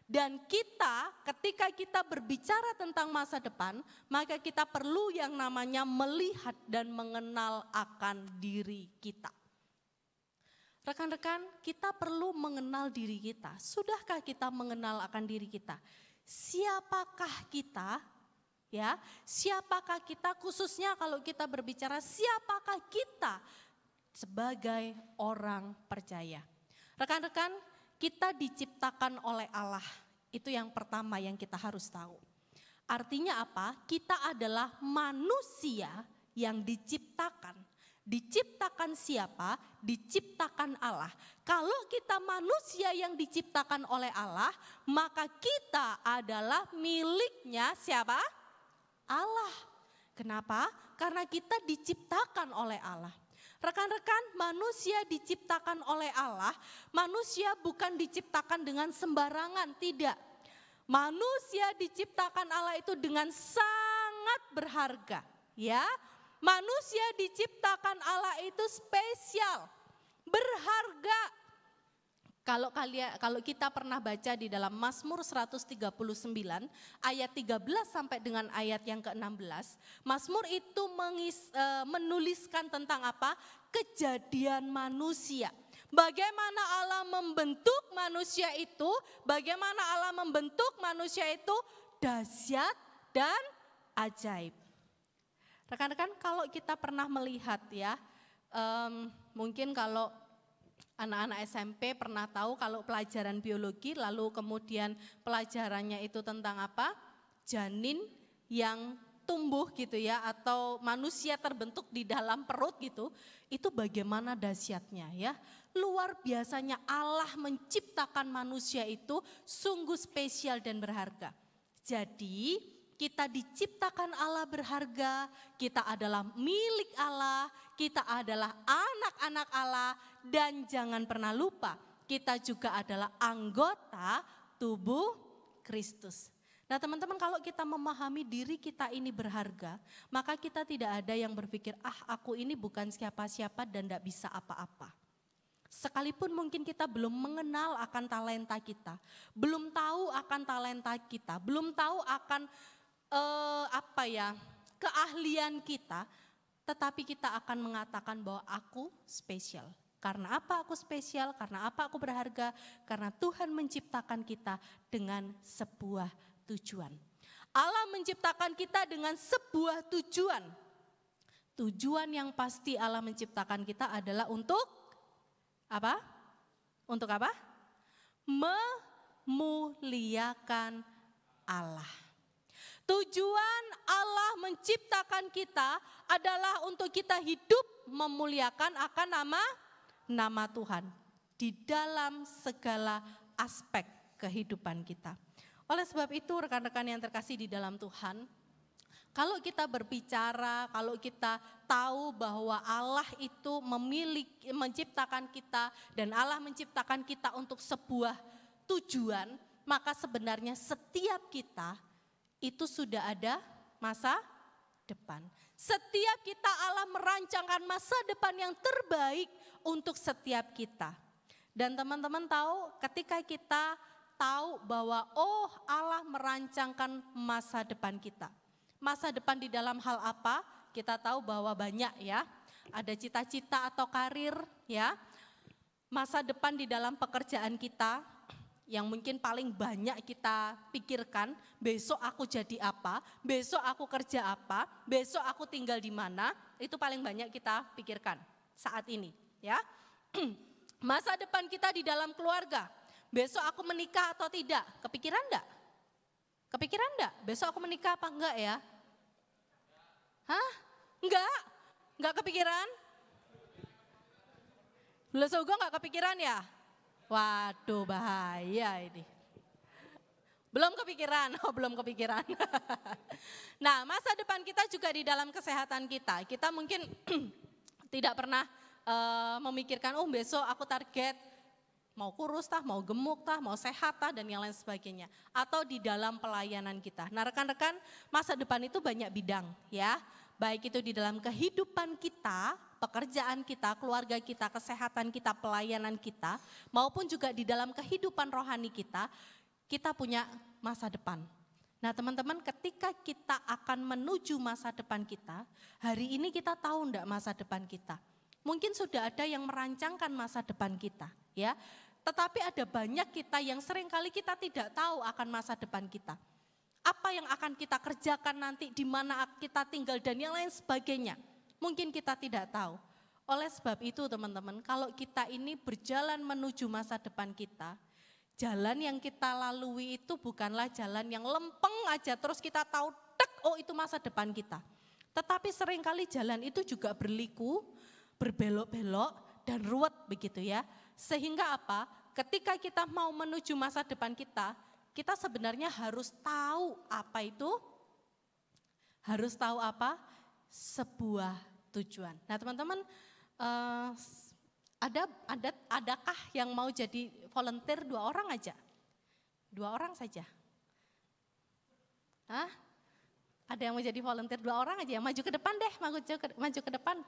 Dan kita ketika kita berbicara tentang masa depan, maka kita perlu yang namanya melihat dan mengenal akan diri kita. Rekan-rekan, kita perlu mengenal diri kita. Sudahkah kita mengenal akan diri kita? Siapakah kita? Ya, siapakah kita khususnya kalau kita berbicara siapakah kita sebagai orang percaya? Rekan-rekan, kita diciptakan oleh Allah. Itu yang pertama yang kita harus tahu. Artinya apa? Kita adalah manusia yang diciptakan. Diciptakan siapa? Diciptakan Allah. Kalau kita manusia yang diciptakan oleh Allah, maka kita adalah miliknya siapa? Allah. Kenapa? Karena kita diciptakan oleh Allah. Rekan-rekan, manusia diciptakan oleh Allah, manusia bukan diciptakan dengan sembarangan, tidak. Manusia diciptakan Allah itu dengan sangat berharga, ya. Manusia diciptakan Allah itu spesial, berharga. Kalau kita pernah baca di dalam Mazmur 139 ayat 13 sampai dengan ayat yang ke-16, Mazmur itu menuliskan tentang apa? Kejadian manusia. Bagaimana Allah membentuk manusia itu, bagaimana Allah membentuk manusia itu dahsyat dan ajaib. Rekan-rekan, kalau kita pernah melihat ya, mungkin kalau anak-anak SMP pernah tahu kalau pelajaran biologi lalu kemudian pelajarannya itu tentang apa? Janin yang tumbuh gitu ya atau manusia terbentuk di dalam perut gitu, itu bagaimana dahsyatnya ya. Luar biasanya Allah menciptakan manusia itu sungguh spesial dan berharga. Jadi kita diciptakan Allah berharga, kita adalah milik Allah, kita adalah anak-anak Allah, dan jangan pernah lupa kita juga adalah anggota tubuh Kristus. Nah teman-teman, kalau kita memahami diri kita ini berharga, maka kita tidak ada yang berpikir, aku ini bukan siapa-siapa dan tidak bisa apa-apa. Sekalipun mungkin kita belum mengenal akan talenta kita, belum tahu akan talenta kita, belum tahu akan keahlian kita, tetapi kita akan mengatakan bahwa aku spesial. Karena apa aku spesial? Karena apa aku berharga? Karena Tuhan menciptakan kita dengan sebuah tujuan. Allah menciptakan kita dengan sebuah tujuan. Tujuan yang pasti Allah menciptakan kita adalah untuk apa? Untuk apa? Memuliakan Allah. Tujuan Allah menciptakan kita adalah untuk kita hidup memuliakan akan nama Tuhan di dalam segala aspek kehidupan kita. Oleh sebab itu rekan-rekan yang terkasih di dalam Tuhan, kalau kita berbicara, kalau kita tahu bahwa Allah itu menciptakan kita dan Allah menciptakan kita untuk sebuah tujuan, maka sebenarnya setiap kita itu sudah ada masa depan. Setiap kita Allah merancangkan masa depan yang terbaik untuk setiap kita. Dan teman-teman tahu ketika kita tahu bahwa Allah merancangkan masa depan kita. Masa depan di dalam hal apa? Kita tahu bahwa banyak ya. Ada cita-cita atau karir ya. Masa depan di dalam pekerjaan kita yang mungkin paling banyak kita pikirkan, besok aku jadi apa, besok aku kerja apa, besok aku tinggal di mana, itu paling banyak kita pikirkan saat ini ya. Masa depan kita di dalam keluarga, besok aku menikah atau tidak, kepikiran enggak? Kepikiran enggak? Besok aku menikah apa enggak ya? Hah? Enggak kepikiran? Lesogo enggak kepikiran ya? Waduh bahaya ini. Belum kepikiran, belum kepikiran. Nah masa depan kita juga di dalam kesehatan kita. Kita mungkin tidak pernah memikirkan, besok aku target mau kurus tah, mau gemuk tah, mau sehat tah, dan yang lain sebagainya. Atau di dalam pelayanan kita. Nah rekan-rekan, masa depan itu banyak bidang ya. Baik itu di dalam kehidupan kita, pekerjaan kita, keluarga kita, kesehatan kita, pelayanan kita, maupun juga di dalam kehidupan rohani kita punya masa depan. Nah teman-teman, ketika kita akan menuju masa depan kita, hari ini kita tahu enggak masa depan kita? Mungkin sudah ada yang merancangkan masa depan kita ya. Tetapi ada banyak kita yang seringkali kita tidak tahu akan masa depan kita. Apa yang akan kita kerjakan nanti, di mana kita tinggal dan yang lain sebagainya. Mungkin kita tidak tahu. Oleh sebab itu teman-teman, kalau kita ini berjalan menuju masa depan kita, jalan yang kita lalui itu bukanlah jalan yang lempeng aja terus kita tahu itu masa depan kita. Tetapi seringkali jalan itu juga berliku, berbelok-belok dan ruwet begitu ya. Sehingga apa? Ketika kita mau menuju masa depan kita sebenarnya harus tahu apa itu? Harus tahu apa? Sebuah tujuan. Nah teman-teman, adakah yang mau jadi volunteer 2 orang aja? 2 orang saja? Hah? Ada yang mau jadi volunteer 2 orang aja? Maju ke depan deh, maju ke depan.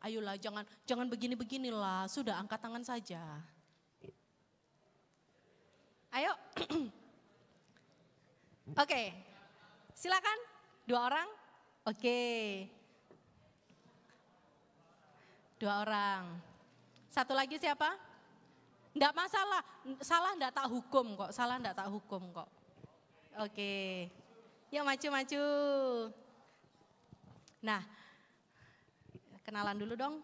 Ayolah, jangan begini-beginilah, sudah angkat tangan saja. Ayo. Oke, silakan 2 orang. Oke. 2 orang. Satu lagi siapa? Enggak masalah, salah enggak tak hukum kok, salah enggak tak hukum kok. Oke, yuk maju-maju. Nah, kenalan dulu dong.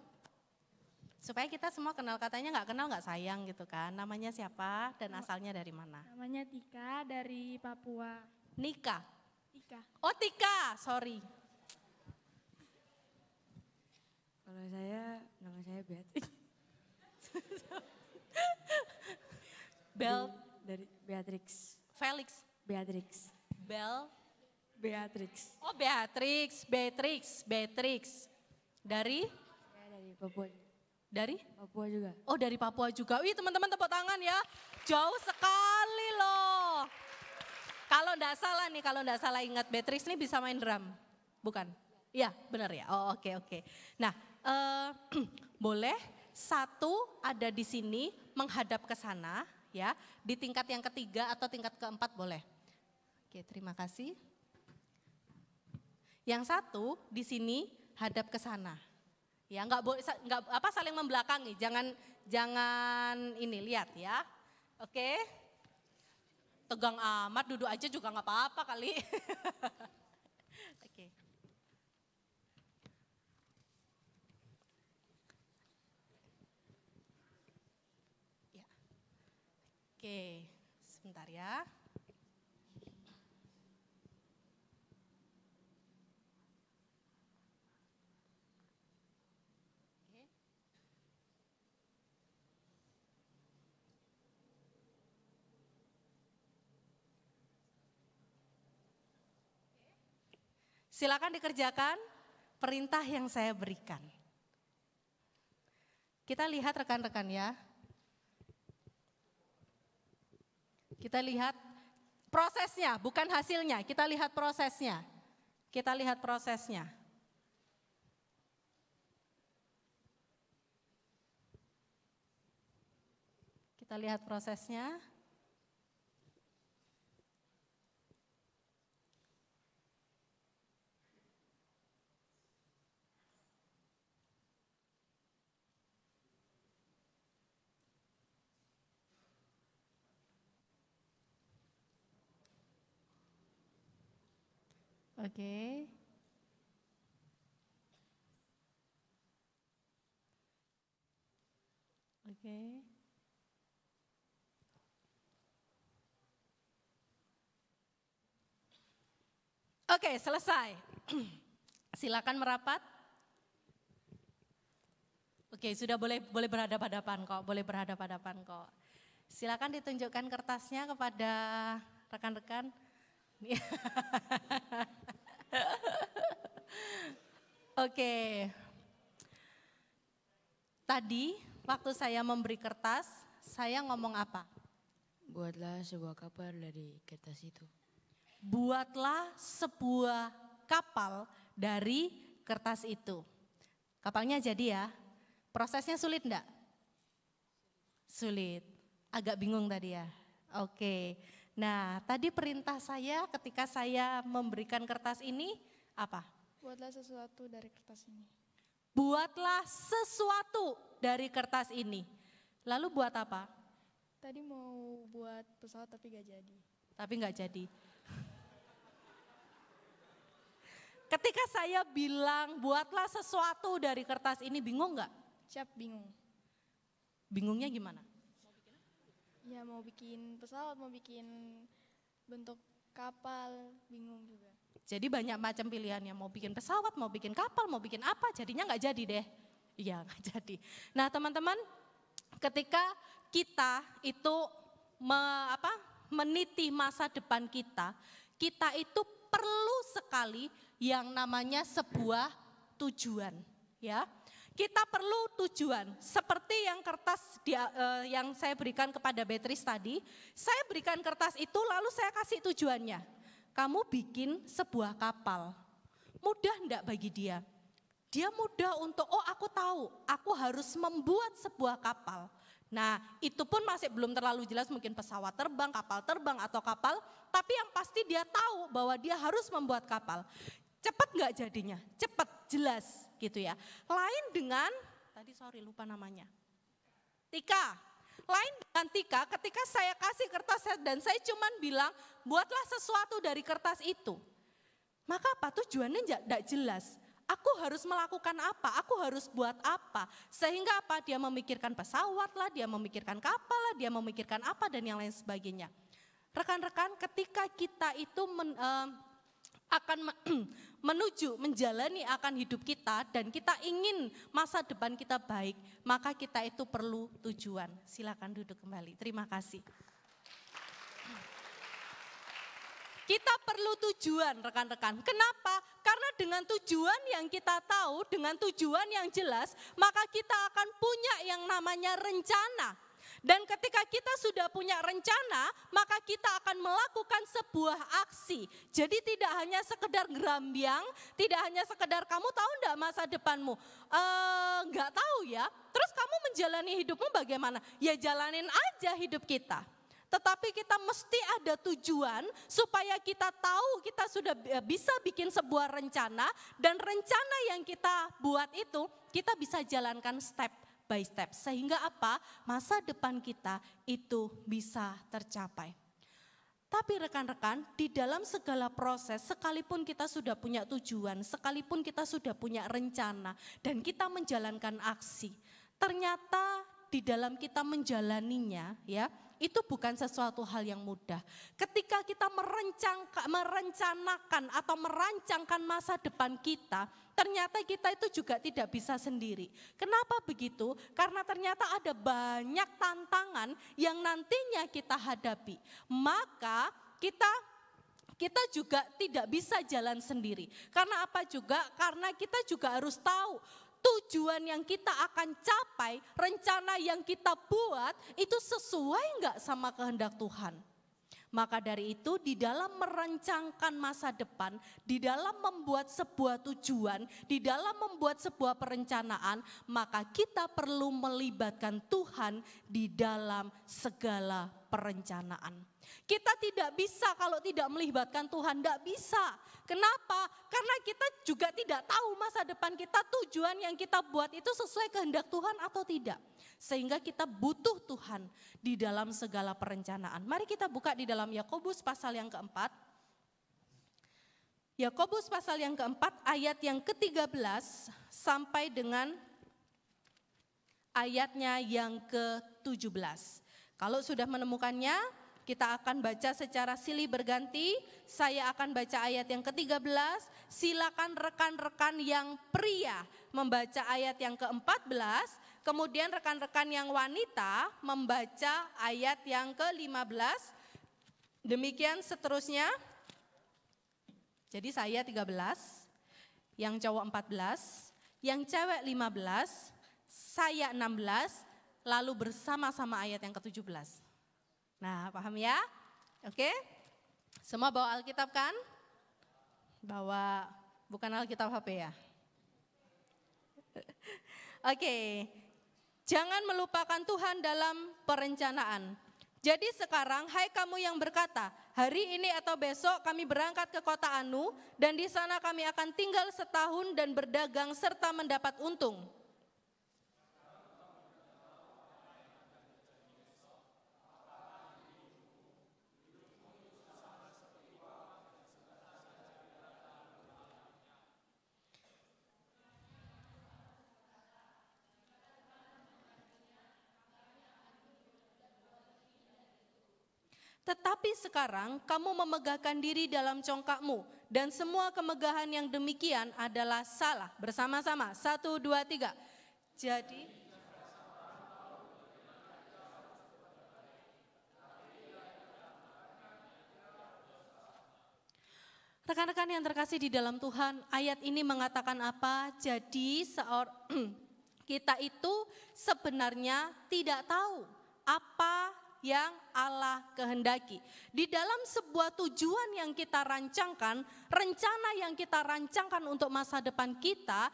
Supaya kita semua kenal, katanya nggak kenal nggak sayang gitu kan. Namanya siapa dan asalnya dari mana? Namanya Tika dari Papua. Nika? Tika. Oh Tika, sorry. Kalau nama saya Beatrix. Dari Beatrix. Felix. Beatrix. Beatrix. Oh Beatrix. Dari? Saya dari Papua. Dari? Papua juga. Oh dari Papua juga. Wih teman-teman tepuk tangan ya. Jauh sekali loh. Kalau enggak salah ingat Beatrix ini bisa main drum. Bukan? Iya benar ya. Oh oke. Nah Boleh satu ada di sini menghadap ke sana ya, di tingkat yang ketiga atau tingkat keempat boleh. Oke, terima kasih. Yang satu di sini hadap ke sana. Ya, nggak boleh saling membelakangi, jangan ini lihat ya. Oke. Tegang amat, duduk aja juga nggak apa-apa kali. Oke. Ya. Oke, sebentar ya. Silakan dikerjakan perintah yang saya berikan. Kita lihat rekan-rekan ya. Kita lihat prosesnya, bukan hasilnya. Kita lihat prosesnya. Kita lihat prosesnya. Kita lihat prosesnya. Oke. Oke. Oke, selesai. Silakan merapat. Oke, sudah boleh berhadapan-hadapan kok, boleh berhadapan-hadapan kok. Silakan ditunjukkan kertasnya kepada rekan-rekan. Oke. Tadi waktu saya memberi kertas, saya ngomong apa? Buatlah sebuah kapal dari kertas itu. Buatlah sebuah kapal dari kertas itu. Kapalnya jadi ya. Prosesnya sulit enggak? Sulit. Agak bingung tadi ya. Oke. Nah, tadi perintah saya ketika saya memberikan kertas ini apa? Buatlah sesuatu dari kertas ini. Buatlah sesuatu dari kertas ini. Lalu buat apa? Tadi mau buat pesawat tapi gak jadi. Tapi gak jadi. Ketika saya bilang buatlah sesuatu dari kertas ini, bingung gak? Siap, bingung. Bingungnya gimana? Ya mau bikin pesawat, mau bikin bentuk kapal, bingung juga. Jadi banyak macam pilihannya, mau bikin pesawat, mau bikin kapal, mau bikin apa, jadinya nggak jadi deh. Iya nggak jadi. Nah teman-teman, ketika kita itu meniti masa depan kita itu perlu sekali yang namanya sebuah tujuan, ya. Kita perlu tujuan, seperti yang kertas yang saya berikan kepada Beatrice tadi. Saya berikan kertas itu lalu saya kasih tujuannya. Kamu bikin sebuah kapal. Mudah enggak bagi dia? Dia mudah untuk, oh aku tahu, aku harus membuat sebuah kapal. Nah itu pun masih belum terlalu jelas, mungkin pesawat terbang, kapal terbang atau kapal. Tapi yang pasti dia tahu bahwa dia harus membuat kapal. Cepat enggak jadinya? Cepat, jelas gitu ya. Lain dengan, lupa namanya. Tika. Lain dengan Tika, ketika saya kasih kertas dan saya cuman bilang, buatlah sesuatu dari kertas itu. Maka apa? Tujuannya enggak jelas. Aku harus melakukan apa? Aku harus buat apa? Sehingga apa? Dia memikirkan pesawat lah, dia memikirkan kapal lah, dia memikirkan apa dan yang lain sebagainya. Rekan-rekan, ketika kita itu akan menjalani akan hidup kita dan kita ingin masa depan kita baik, maka kita itu perlu tujuan. Silakan duduk kembali. Terima kasih. Kita perlu tujuan rekan-rekan. Kenapa? Karena dengan tujuan yang kita tahu, dengan tujuan yang jelas, maka kita akan punya yang namanya rencana. Dan ketika kita sudah punya rencana, maka kita akan melakukan sebuah aksi. Jadi tidak hanya sekedar gerambiang, tidak hanya sekedar kamu tahu enggak masa depanmu? Enggak tahu ya. Terus kamu menjalani hidupmu bagaimana? Ya jalanin aja hidup kita. Tetapi kita mesti ada tujuan supaya kita tahu kita sudah bisa bikin sebuah rencana. Dan rencana yang kita buat itu kita bisa jalankan step by step, sehingga apa? Masa depan kita itu bisa tercapai. Tapi rekan-rekan, di dalam segala proses, sekalipun kita sudah punya tujuan, sekalipun kita sudah punya rencana, dan kita menjalankan aksi, ternyata di dalam kita menjalaninya, ya, itu bukan sesuatu hal yang mudah. Ketika kita merencanakan atau merancangkan masa depan kita, ternyata kita itu juga tidak bisa sendiri. Kenapa begitu? Karena ternyata ada banyak tantangan yang nantinya kita hadapi. Maka kita juga tidak bisa jalan sendiri. Karena apa juga? Karena kita juga harus tahu tujuan yang kita akan capai, rencana yang kita buat itu sesuai enggak sama kehendak Tuhan. Maka dari itu di dalam merancangkan masa depan, di dalam membuat sebuah tujuan, di dalam membuat sebuah perencanaan, maka kita perlu melibatkan Tuhan di dalam segala perencanaan. Kita tidak bisa kalau tidak melibatkan Tuhan, tidak bisa. Kenapa? Karena kita juga tidak tahu masa depan kita, tujuan yang kita buat itu sesuai kehendak Tuhan atau tidak. Sehingga kita butuh Tuhan di dalam segala perencanaan. Mari kita buka di dalam Yakobus pasal yang keempat. Yakobus pasal yang keempat ayat yang ke-13 sampai dengan ayatnya yang ke-17. Kalau sudah menemukannya, kita akan baca secara silih berganti. Saya akan baca ayat yang ke-13. Silakan rekan-rekan yang pria membaca ayat yang ke-14. Kemudian rekan-rekan yang wanita membaca ayat yang ke-15. Demikian seterusnya. Jadi saya 13, yang cowok 14, yang cewek 15, saya 16, lalu bersama-sama ayat yang ke-17. Nah, paham ya? Oke? Semua bawa Alkitab kan? Bawa, bukan Alkitab HP ya? Oke. Jangan melupakan Tuhan dalam perencanaan. Jadi sekarang, hai kamu yang berkata, hari ini atau besok kami berangkat ke kota Anu, dan di sana kami akan tinggal setahun dan berdagang serta mendapat untung. Tetapi sekarang kamu memegahkan diri dalam congkakmu, dan semua kemegahan yang demikian adalah salah. Bersama-sama, 1, 2, 3. Jadi, rekan-rekan yang terkasih di dalam Tuhan, ayat ini mengatakan apa? Jadi kita itu sebenarnya tidak tahu apa yang Allah kehendaki. Di dalam sebuah tujuan yang kita rancangkan, rencana yang kita rancangkan untuk masa depan kita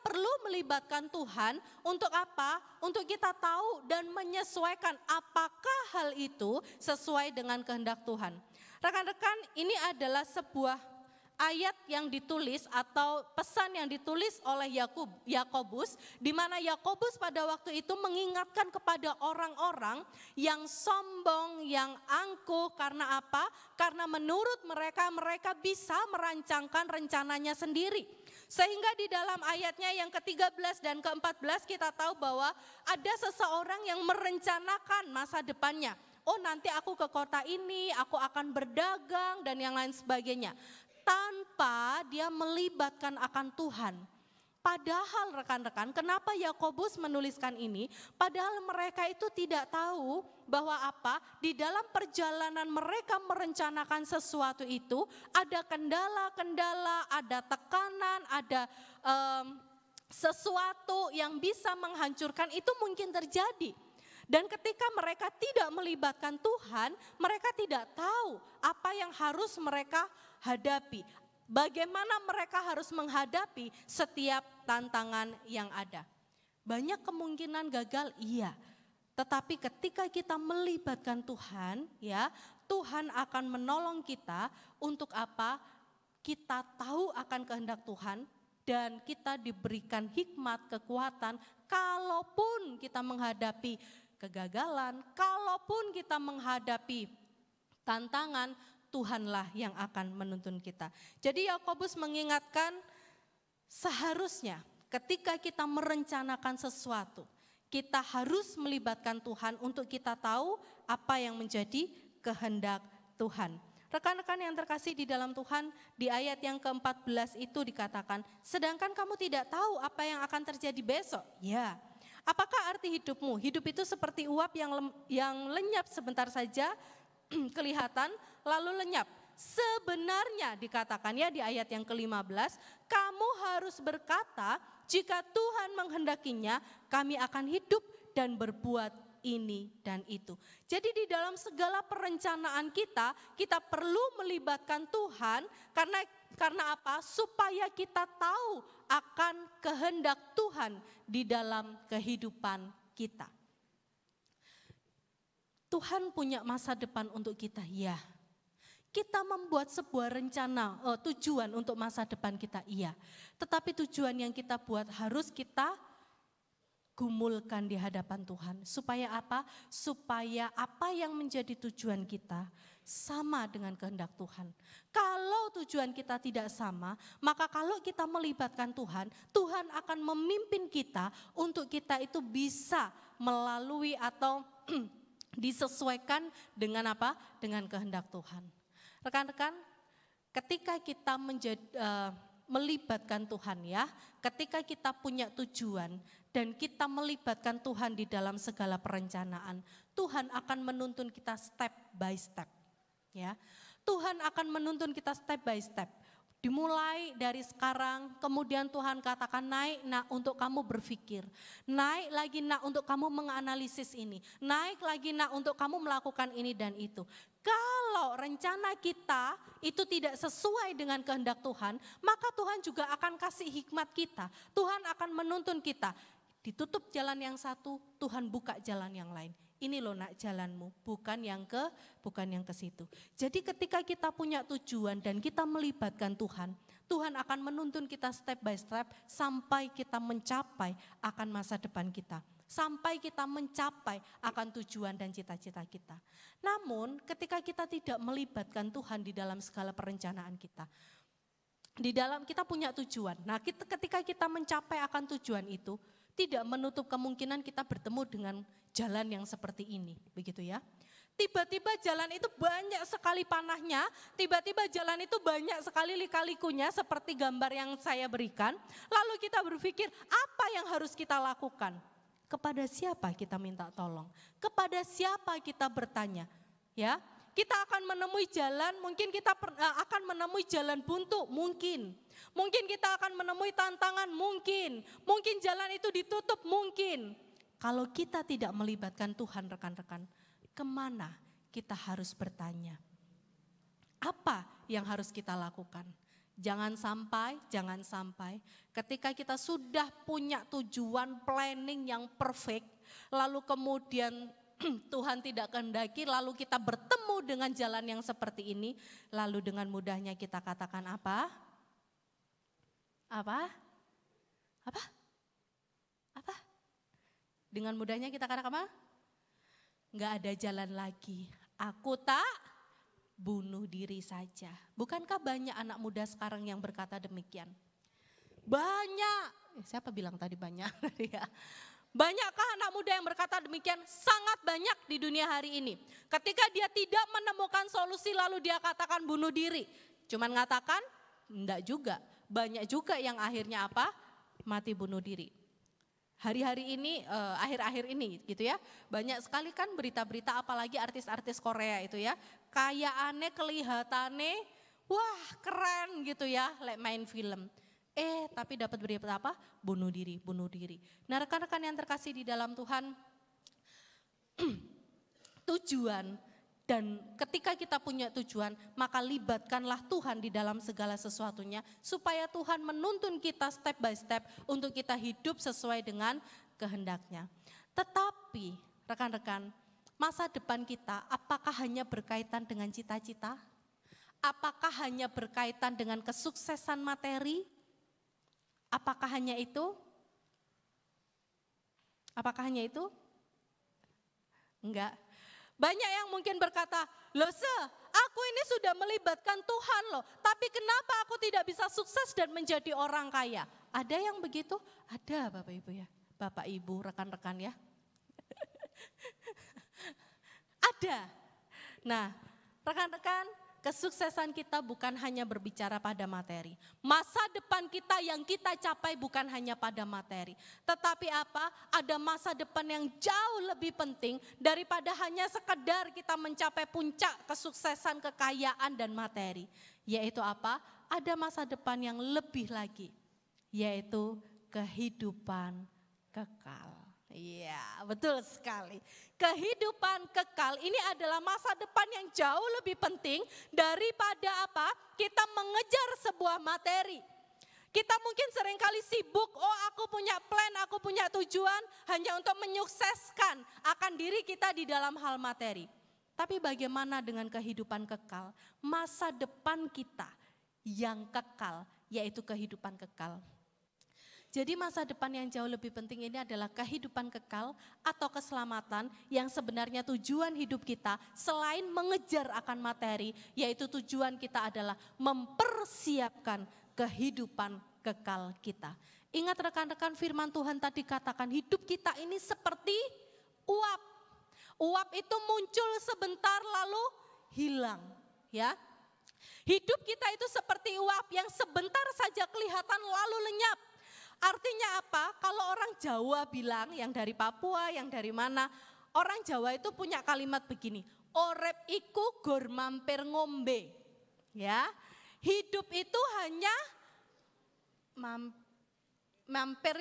perlu melibatkan Tuhan untuk apa? Untuk kita tahu dan menyesuaikan apakah hal itu sesuai dengan kehendak Tuhan. Rekan-rekan, ini adalah sebuah ayat yang ditulis atau pesan yang ditulis oleh Yakobus, di mana Yakobus pada waktu itu mengingatkan kepada orang-orang yang sombong, yang angkuh. Karena apa? Karena menurut mereka bisa merancangkan rencananya sendiri. Sehingga di dalam ayatnya yang ke-13 dan ke-14 kita tahu bahwa ada seseorang yang merencanakan masa depannya. Oh, nanti aku ke kota ini, aku akan berdagang dan yang lain sebagainya. Tanpa dia melibatkan akan Tuhan. Padahal rekan-rekan, kenapa Yakobus menuliskan ini? Padahal mereka itu tidak tahu bahwa apa? Di dalam perjalanan mereka merencanakan sesuatu itu ada kendala-kendala, ada tekanan, ada sesuatu yang bisa menghancurkan, itu mungkin terjadi. Dan ketika mereka tidak melibatkan Tuhan, mereka tidak tahu apa yang harus mereka hadapi. Bagaimana mereka harus menghadapi setiap tantangan yang ada. Banyak kemungkinan gagal, iya. Tetapi ketika kita melibatkan Tuhan, ya, Tuhan akan menolong kita untuk apa? Kita tahu akan kehendak Tuhan dan kita diberikan hikmat, kekuatan, kalaupun kita menghadapi kegagalan, kalaupun kita menghadapi tantangan, Tuhanlah yang akan menuntun kita. Jadi Yakobus mengingatkan seharusnya ketika kita merencanakan sesuatu, kita harus melibatkan Tuhan untuk kita tahu apa yang menjadi kehendak Tuhan. Rekan-rekan yang terkasih di dalam Tuhan, di ayat yang ke-14 itu dikatakan, sedangkan kamu tidak tahu apa yang akan terjadi besok. Ya, apakah arti hidupmu? Hidup itu seperti uap yang lenyap sebentar saja, kelihatan lalu lenyap. Sebenarnya dikatakan ya di ayat yang ke-15, kamu harus berkata, jika Tuhan menghendakinya, kami akan hidup dan berbuat ini dan itu. Jadi di dalam segala perencanaan kita perlu melibatkan Tuhan karena apa? Supaya kita tahu akan kehendak Tuhan di dalam kehidupan kita. Tuhan punya masa depan untuk kita, ya. Kita membuat sebuah rencana, tujuan untuk masa depan kita, iya. Tetapi tujuan yang kita buat harus kita gumulkan di hadapan Tuhan. Supaya apa? Supaya apa yang menjadi tujuan kita sama dengan kehendak Tuhan. Kalau tujuan kita tidak sama, maka kalau kita melibatkan Tuhan, Tuhan akan memimpin kita untuk kita itu bisa melalui atau disesuaikan dengan apa? Dengan kehendak Tuhan. Rekan-rekan, ketika kita melibatkan Tuhan ya, ketika kita punya tujuan dan kita melibatkan Tuhan di dalam segala perencanaan, Tuhan akan menuntun kita step by step. Ya, Tuhan akan menuntun kita step by step. Dimulai dari sekarang, kemudian Tuhan katakan naik nak untuk kamu berpikir. Naik lagi nak untuk kamu menganalisis ini. Naik lagi nak untuk kamu melakukan ini dan itu. Kalau rencana kita itu tidak sesuai dengan kehendak Tuhan, maka Tuhan juga akan kasih hikmat kita. Tuhan akan menuntun kita. Ditutup jalan yang satu, Tuhan buka jalan yang lain. Ini loh nak jalanmu, bukan yang ke situ. Jadi ketika kita punya tujuan dan kita melibatkan Tuhan, Tuhan akan menuntun kita step by step sampai kita mencapai akan masa depan kita. Sampai kita mencapai akan tujuan dan cita-cita kita. Namun ketika kita tidak melibatkan Tuhan di dalam segala perencanaan kita, di dalam kita punya tujuan. Nah ketika kita mencapai akan tujuan itu, tidak menutup kemungkinan kita bertemu dengan jalan yang seperti ini, begitu ya. Tiba-tiba jalan itu banyak sekali panahnya, tiba-tiba jalan itu banyak sekali lika-likunya seperti gambar yang saya berikan. Lalu kita berpikir apa yang harus kita lakukan? Kepada siapa kita minta tolong? Kepada siapa kita bertanya? Ya, kita akan menemui jalan, mungkin kita akan menemui jalan buntu, mungkin. Mungkin kita akan menemui tantangan, mungkin jalan itu ditutup, mungkin. Kalau kita tidak melibatkan Tuhan rekan-rekan, kemana kita harus bertanya? Apa yang harus kita lakukan? Jangan sampai ketika kita sudah punya tujuan planning yang perfect, lalu kemudian Tuhan tidak kehendaki, lalu kita bertemu dengan jalan yang seperti ini, lalu dengan mudahnya kita katakan apa? Dengan mudahnya kita katakan apa? Enggak ada jalan lagi. Aku tak bunuh diri saja. Bukankah banyak anak muda sekarang yang berkata demikian? Banyak. Siapa bilang tadi banyak? Banyakkah anak muda yang berkata demikian? Sangat banyak di dunia hari ini. Ketika dia tidak menemukan solusi lalu dia katakan bunuh diri. Cuman ngatakan? Enggak juga. Banyak juga yang akhirnya apa? Mati bunuh diri. Hari-hari ini, akhir-akhir ini gitu ya. Banyak sekali kan berita-berita apalagi artis-artis Korea itu ya. Kayaannya, kelihatannya, wah keren gitu ya, main film. Tapi dapat berita apa? Bunuh diri. Nah rekan-rekan yang terkasih di dalam Tuhan, tujuan, dan ketika kita punya tujuan, maka libatkanlah Tuhan di dalam segala sesuatunya, supaya Tuhan menuntun kita step by step untuk kita hidup sesuai dengan kehendaknya. Tetapi rekan-rekan, masa depan kita apakah hanya berkaitan dengan cita-cita? Apakah hanya berkaitan dengan kesuksesan materi? Apakah hanya itu? Apakah hanya itu? Enggak. Banyak yang mungkin berkata, loh aku ini sudah melibatkan Tuhan loh, tapi kenapa aku tidak bisa sukses dan menjadi orang kaya? Ada yang begitu? Ada Bapak Ibu ya, Bapak Ibu, rekan-rekan ya. Ada. Nah, rekan-rekan, kesuksesan kita bukan hanya berbicara pada materi. Masa depan kita yang kita capai bukan hanya pada materi. Tetapi apa? Ada masa depan yang jauh lebih penting daripada hanya sekedar kita mencapai puncak kesuksesan, kekayaan dan materi. Yaitu apa? Ada masa depan yang lebih lagi. Yaitu kehidupan kekal. Iya, betul sekali. Kehidupan kekal ini adalah masa depan yang jauh lebih penting daripada apa? Kita mengejar sebuah materi. Kita mungkin seringkali sibuk, aku punya plan, aku punya tujuan hanya untuk menyukseskan akan diri kita di dalam hal materi. Tapi bagaimana dengan kehidupan kekal? Masa depan kita yang kekal, yaitu kehidupan kekal. Jadi masa depan yang jauh lebih penting ini adalah kehidupan kekal atau keselamatan yang sebenarnya tujuan hidup kita selain mengejar akan materi, yaitu tujuan kita adalah mempersiapkan kehidupan kekal kita. Ingat rekan-rekan, firman Tuhan tadi katakan hidup kita ini seperti uap. Uap itu muncul sebentar lalu hilang, ya. Hidup kita itu seperti uap yang sebentar saja kelihatan lalu lenyap. Artinya apa? Kalau orang Jawa bilang, yang dari Papua, yang dari mana, orang Jawa itu punya kalimat begini, orep iku gur mampir ngombe. Ya, hidup itu hanya mampir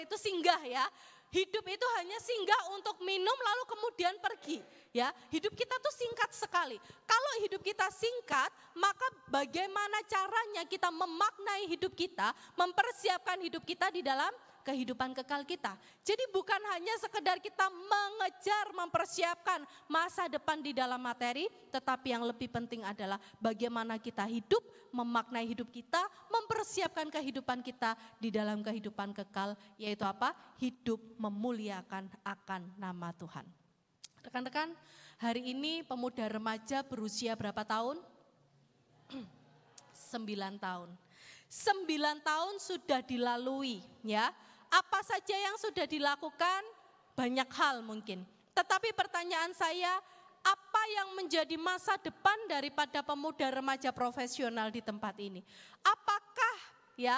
itu singgah ya. Hidup itu hanya singgah untuk minum lalu kemudian pergi. Ya, hidup kita tuh singkat sekali. Kalau hidup kita singkat, maka bagaimana caranya kita memaknai hidup kita, mempersiapkan hidup kita di dalam kehidupan kekal kita. Jadi bukan hanya sekedar kita mengejar, mempersiapkan masa depan di dalam materi, tetapi yang lebih penting adalah bagaimana kita hidup, memaknai hidup kita, mempersiapkan kehidupan kita di dalam kehidupan kekal, yaitu apa? Hidup memuliakan akan nama Tuhan. Rekan-rekan, hari ini pemuda remaja berusia berapa tahun? 9 tahun. 9 tahun sudah dilalui ya. Apa saja yang sudah dilakukan? Banyak hal mungkin. Tetapi pertanyaan saya, apa yang menjadi masa depan daripada pemuda remaja profesional di tempat ini? Apakah ya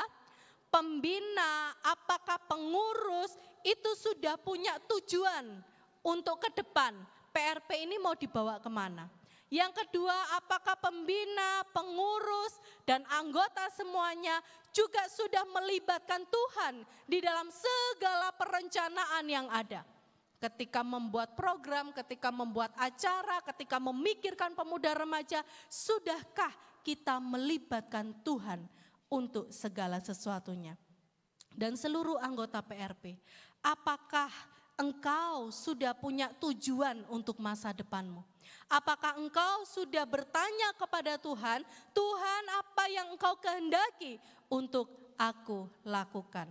pembina, apakah pengurus itu sudah punya tujuan untuk ke depan? PRP ini mau dibawa kemana? Yang kedua, apakah pembina, pengurus, dan anggota semuanya juga sudah melibatkan Tuhan di dalam segala perencanaan yang ada? Ketika membuat program, ketika membuat acara, ketika memikirkan pemuda remaja, sudahkah kita melibatkan Tuhan untuk segala sesuatunya? Dan seluruh anggota PRP, apakah engkau sudah punya tujuan untuk masa depanmu? Apakah engkau sudah bertanya kepada Tuhan, Tuhan apa yang engkau kehendaki untuk aku lakukan?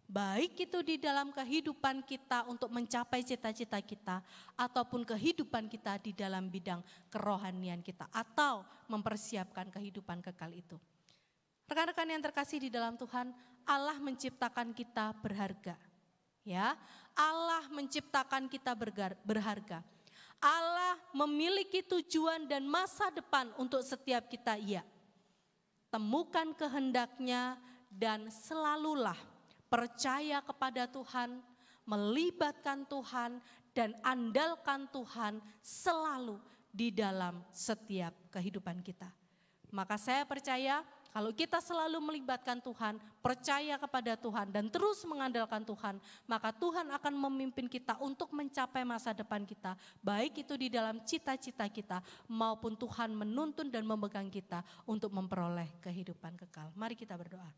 Baik itu di dalam kehidupan kita untuk mencapai cita-cita kita, ataupun kehidupan kita di dalam bidang kerohanian kita, atau mempersiapkan kehidupan kekal itu. Rekan-rekan yang terkasih di dalam Tuhan, Allah menciptakan kita berharga. Ya, Allah menciptakan kita berharga. Allah memiliki tujuan dan masa depan untuk setiap kita, iya. Temukan kehendaknya dan selalulah percaya kepada Tuhan, melibatkan Tuhan dan andalkan Tuhan selalu di dalam setiap kehidupan kita. Maka saya percaya Kalau kita selalu melibatkan Tuhan, percaya kepada Tuhan dan terus mengandalkan Tuhan, maka Tuhan akan memimpin kita untuk mencapai masa depan kita. Baik itu di dalam cita-cita kita maupun Tuhan menuntun dan memegang kita untuk memperoleh kehidupan kekal. Mari kita berdoa.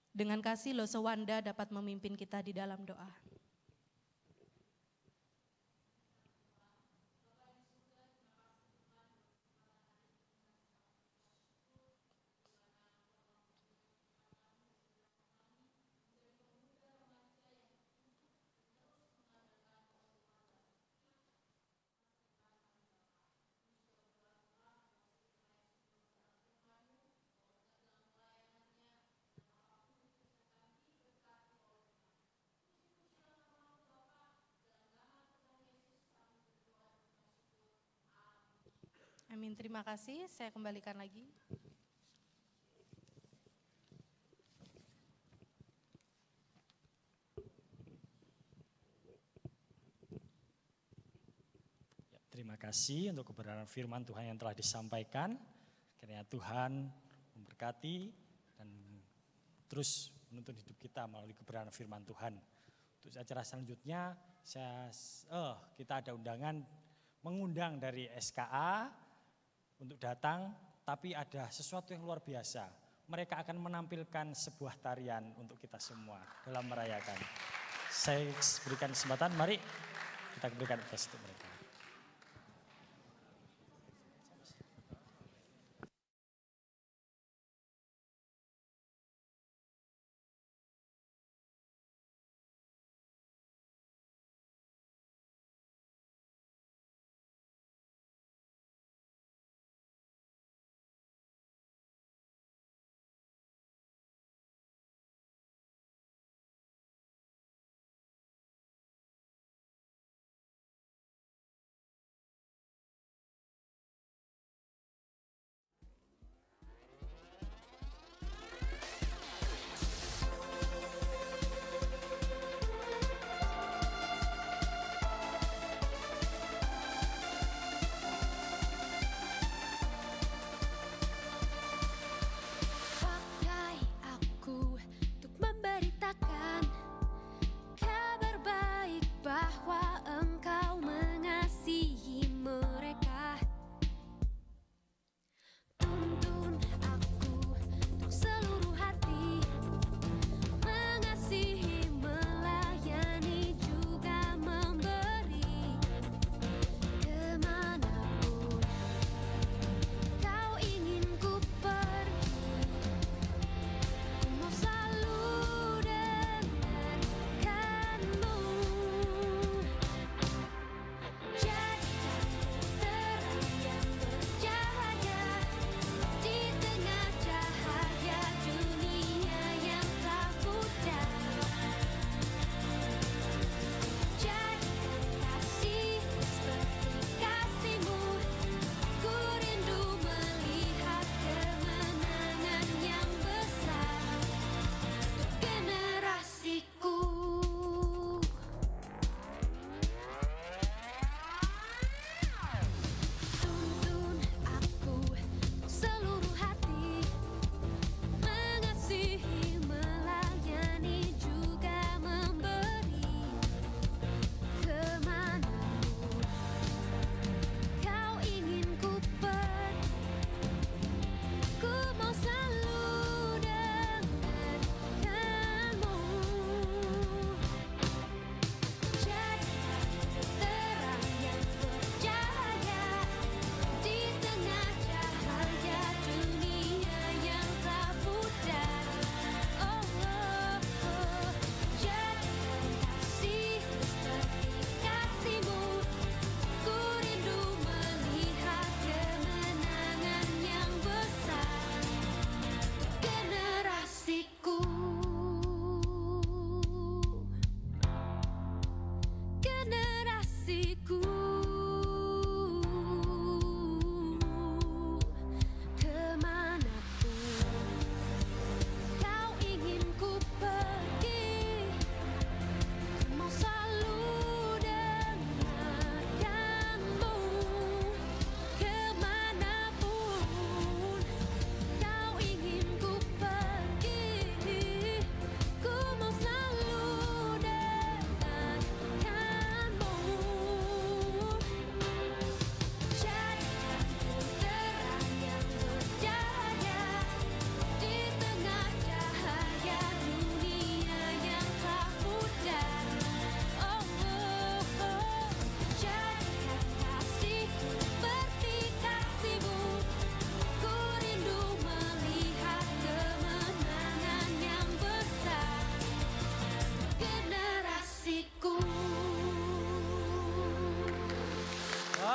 Dengan kasih Losewanda dapat memimpin kita di dalam doa. Amin, terima kasih. Saya kembalikan lagi. Ya, terima kasih untuk kebenaran firman Tuhan yang telah disampaikan. Kiranya Tuhan memberkati dan terus menuntun hidup kita melalui kebenaran firman Tuhan. Untuk acara selanjutnya, kita ada undangan mengundang dari SKA untuk datang, tapi ada sesuatu yang luar biasa. Mereka akan menampilkan sebuah tarian untuk kita semua dalam merayakan. Saya berikan kesempatan, mari kita berikan aplaus untuk mereka.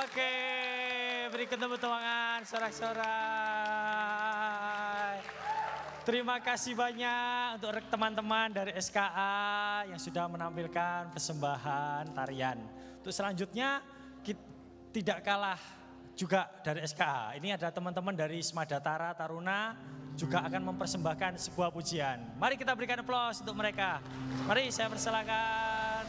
Oke, berikut tepuk tangan, sorak-sorai. Terima kasih banyak untuk teman-teman dari SKA yang sudah menampilkan persembahan tarian. Untuk selanjutnya tidak kalah juga dari SKA. Ini ada teman-teman dari Smadatara Taruna juga akan mempersembahkan sebuah pujian. Mari kita berikan aplaus untuk mereka. Mari saya persilakan.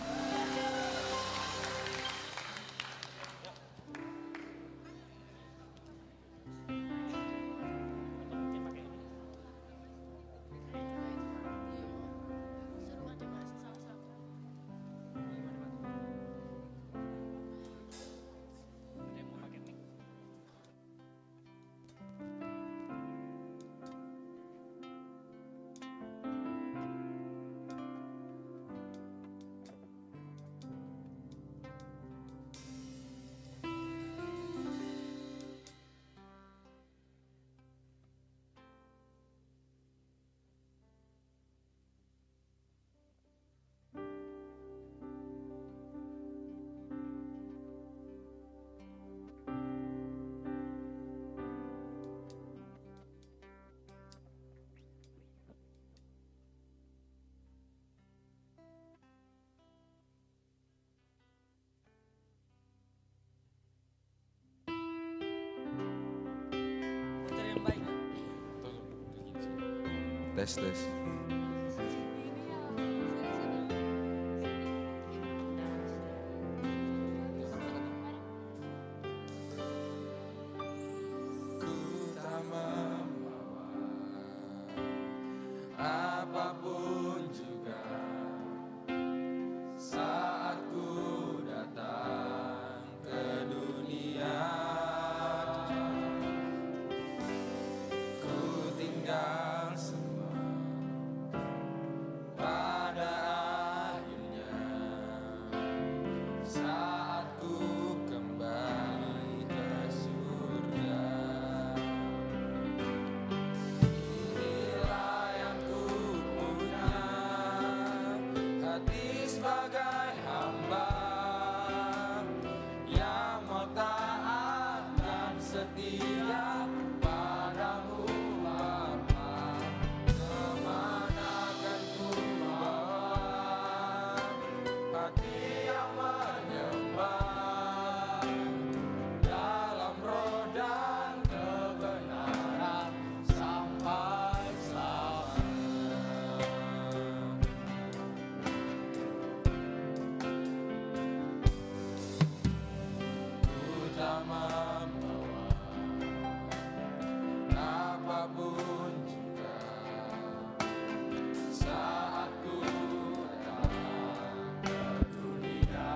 Tes. Ku tak membawa apapun juga saat ku datang ke dunia. Ku tinggal semua pada akhirnya saat ku kembali ke surga. Inilah yang ku punya, hati sebagai hamba yang mau taat dan setia padamu Bapa. Kemana akan ku bawa hati yang menyembah dalam roh dan kebenaran sampai selamanya. Ku tak membawa apapun juga saat ku datang ke dunia.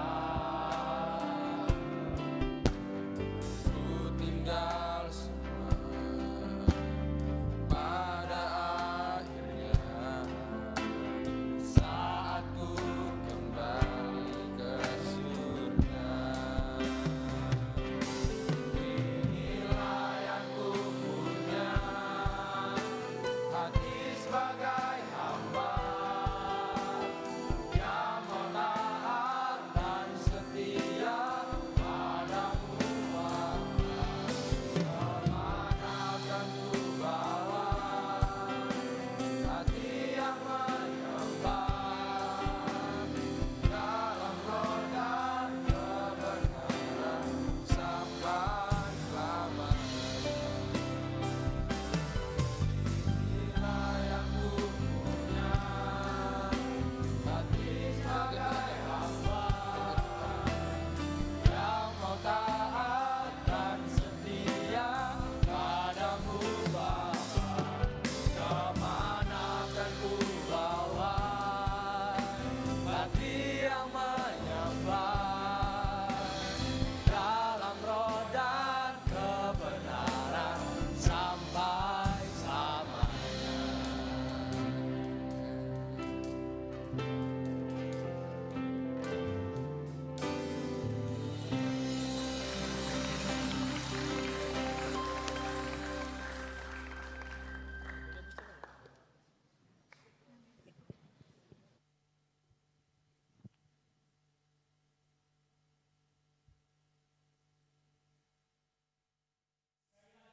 Ku tinggal semua pada akhirnya saat ku kembali ke surga.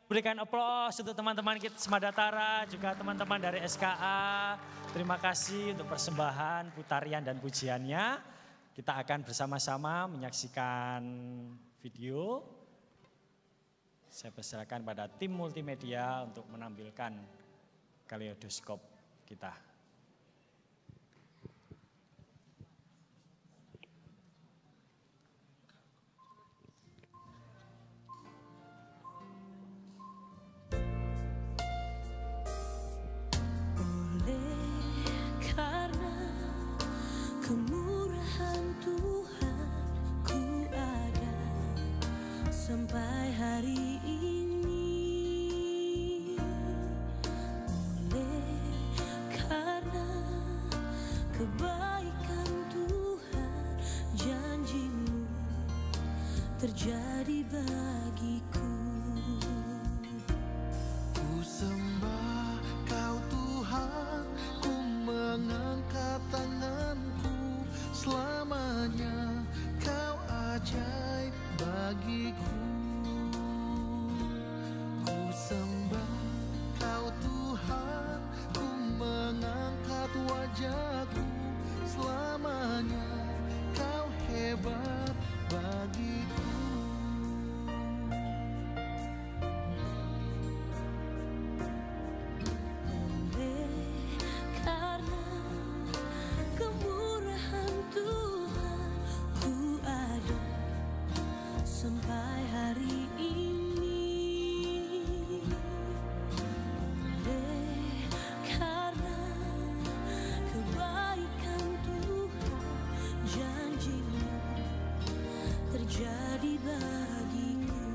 Berikan aplaus untuk teman-teman kita Semadatara, juga teman-teman dari SKA. Terima kasih untuk persembahan, putarian dan pujiannya. Kita akan bersama-sama menyaksikan video. Saya persilakan pada tim multimedia untuk menampilkan kaleidoskop kita. Kemurahan Tuhan ku ada sampai hari ini. Oleh karena kebaikan Tuhan, janji-Mu terjadi bagiku. Ku sembah Kau Tuhan, ku mengangkat tanganku. Selamanya Kau ajaib bagiku. Ku sembah Kau Tuhan, ku mengangkat wajahku. Selamanya Kau hebat bagiku. Sampai hari ini, oleh karena kebaikan Tuhan, janji-Mu terjadi bagiku.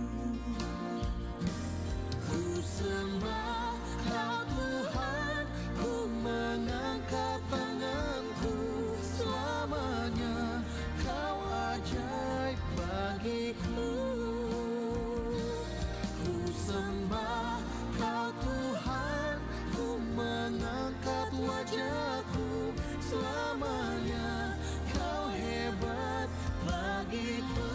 Ku sembah Kau Tuhan, ku mengangkat tanganku. Selamanya Kau ajaib bagiku. Ku sembah Kau Tuhan, ku mengangkat wajahku. Selamanya Kau hebat bagiku.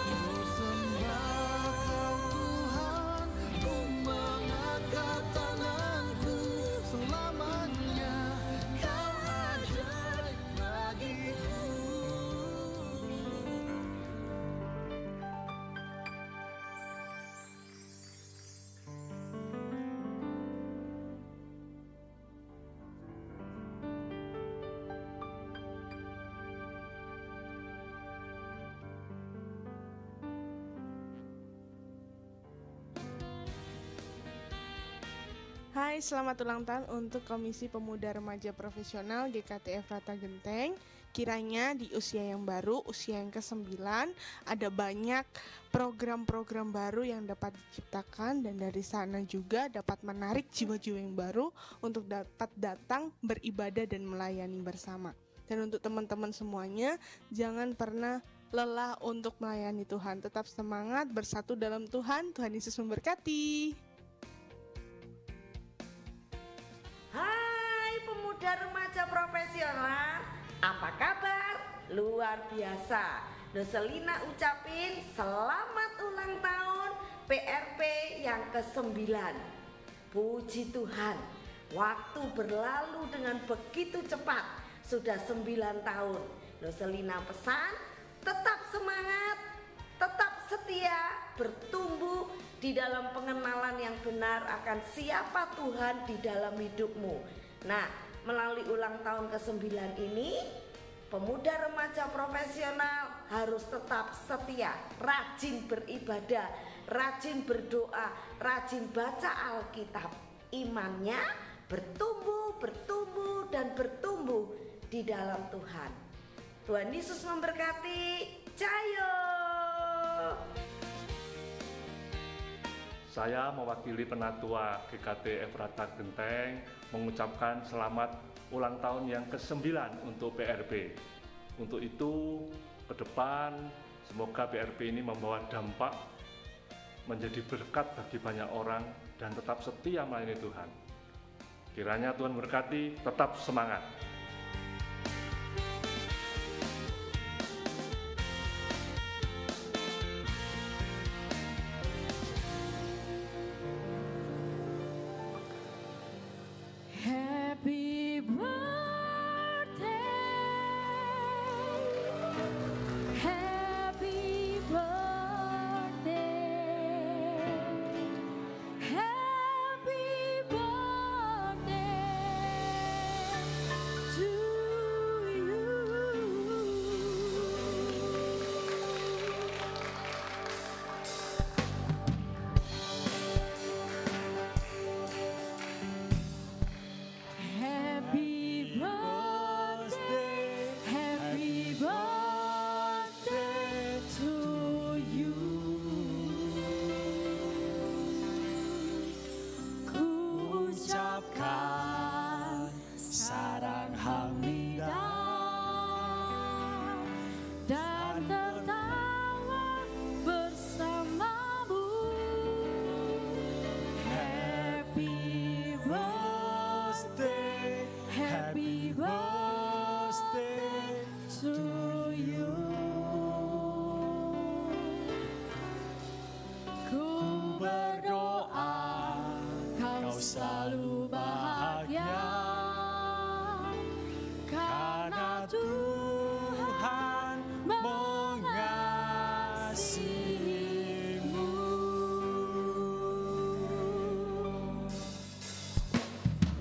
Ku sembah Kau Tuhan, ku mengangkat tanganku. Selamanya Kau ajaib bagiku. Hai, selamat ulang tahun untuk Komisi Pemuda Remaja Profesional GKT Efrata Genteng. Kiranya di usia yang baru, usia yang ke-9, ada banyak program-program baru yang dapat diciptakan, dan dari sana juga dapat menarik jiwa-jiwa yang baru untuk dapat datang beribadah dan melayani bersama. Dan untuk teman-teman semuanya, jangan pernah lelah untuk melayani Tuhan. Tetap semangat, bersatu dalam Tuhan. Tuhan Yesus memberkati. Hai pemuda remaja profesional, apa kabar? Luar biasa. Noselina ucapin selamat ulang tahun PRP yang ke-9. Puji Tuhan, waktu berlalu dengan begitu cepat. Sudah 9 tahun. Noselina pesan, tetap semangat, tetap setia, bertumbuh di dalam pengenalan yang benar akan siapa Tuhan di dalam hidupmu. Nah, melalui ulang tahun ke-9 ini, pemuda remaja profesional harus tetap setia, rajin beribadah, rajin berdoa, rajin baca Alkitab. Imannya bertumbuh, bertumbuh, dan bertumbuh di dalam Tuhan. Tuhan Yesus memberkati. Cayo! Saya mewakili Penatua GKT Efrata Genteng mengucapkan selamat ulang tahun yang ke-9 untuk PRP. Untuk itu, ke depan semoga PRP ini membawa dampak menjadi berkat bagi banyak orang dan tetap setia melayani Tuhan. Kiranya Tuhan berkati, tetap semangat.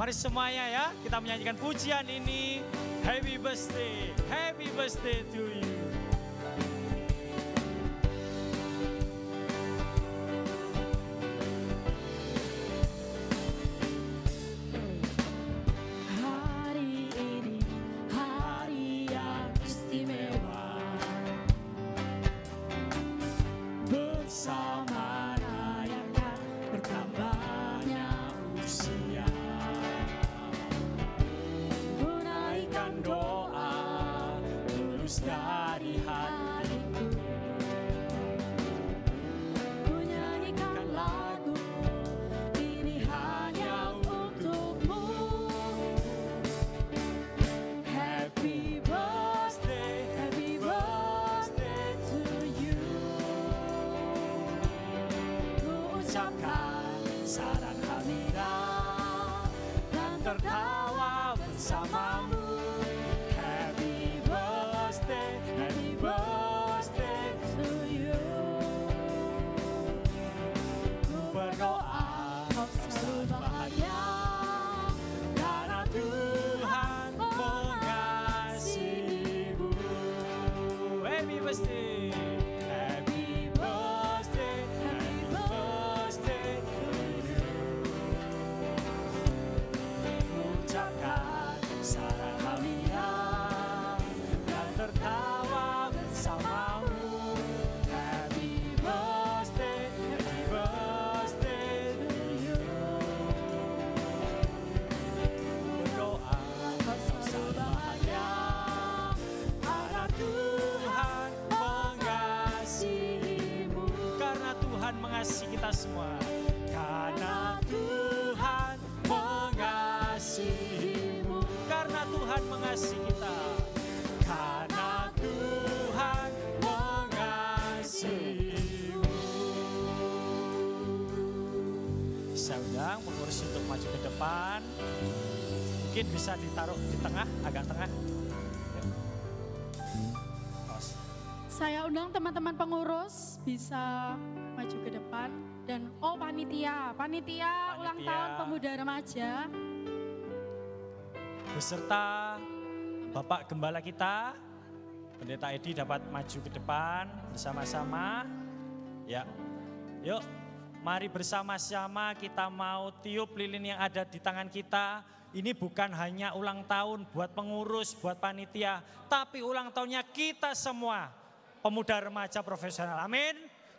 Mari semuanya ya, kita menyanyikan pujian ini. Happy birthday to you. Hari ini hari yang istimewa, bersama rayakan bertambahnya usia. Tunaikan doa tulus dari hatiku, ku nyanyikan lagu ini hanya untukmu. Happy birthday to you. Ku ucapkan sarang hamidah dan tertawa bersamamu. Happy birthday to you. Ku berdoa kau selalu bahagia karena Tuhan mengasihimu. Happy birthday. Happy birthday to you. Ucapkan sarang hamidah dan tertawa bersamamu. Happy birthday to you. Berdoa kau selalu bahagia karena Tuhan mengasihimu. Karena Tuhan mengasihi kita semua. Karena Tuhan mengasihimu. Karena Tuhan mengasihi kita. Karena Tuhan mengasihimu. Saya undang pengurus untuk maju ke depan. Mungkin bisa ditaruh di tengah, agak tengah. Saya undang teman-teman pengurus bisa maju ke depan. Dan panitia ulang tahun pemuda remaja. Beserta Bapak Gembala kita, Pendeta Edi dapat maju ke depan bersama-sama. Ya, yuk mari bersama-sama kita mau tiup lilin yang ada di tangan kita. Ini bukan hanya ulang tahun buat pengurus, buat panitia, tapi ulang tahunnya kita semua, pemuda remaja profesional. Amin.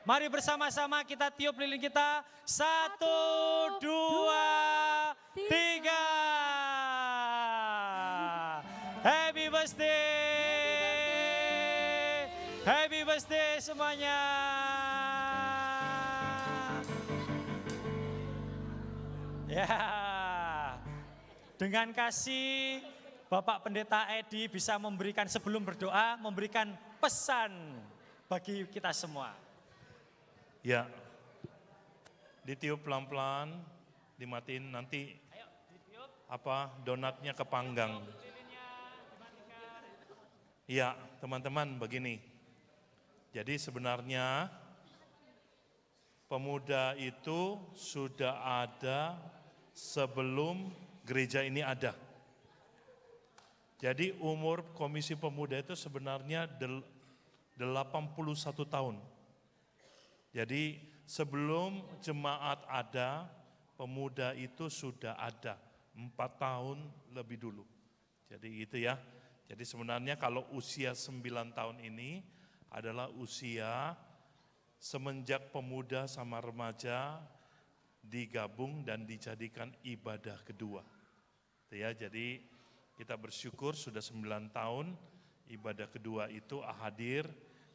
Mari bersama-sama kita tiup lilin kita. 1, 2, 3. Happy birthday semuanya. Ya, dengan kasih Bapak Pendeta Edi bisa memberikan sebelum berdoa, memberikan pesan bagi kita semua. Ya, ditiup pelan-pelan, dimatiin nanti donatnya kepanggang. Ya, teman-teman begini. Jadi sebenarnya pemuda itu sudah ada sebelum gereja ini ada. Jadi umur Komisi Pemuda itu sebenarnya 81 tahun. Jadi sebelum jemaat ada, pemuda itu sudah ada 4 tahun lebih dulu. Jadi itu ya. Jadi sebenarnya kalau usia 9 tahun ini adalah usia semenjak pemuda sama remaja digabung dan dijadikan ibadah kedua. Ya, jadi kita bersyukur sudah 9 tahun ibadah kedua itu hadir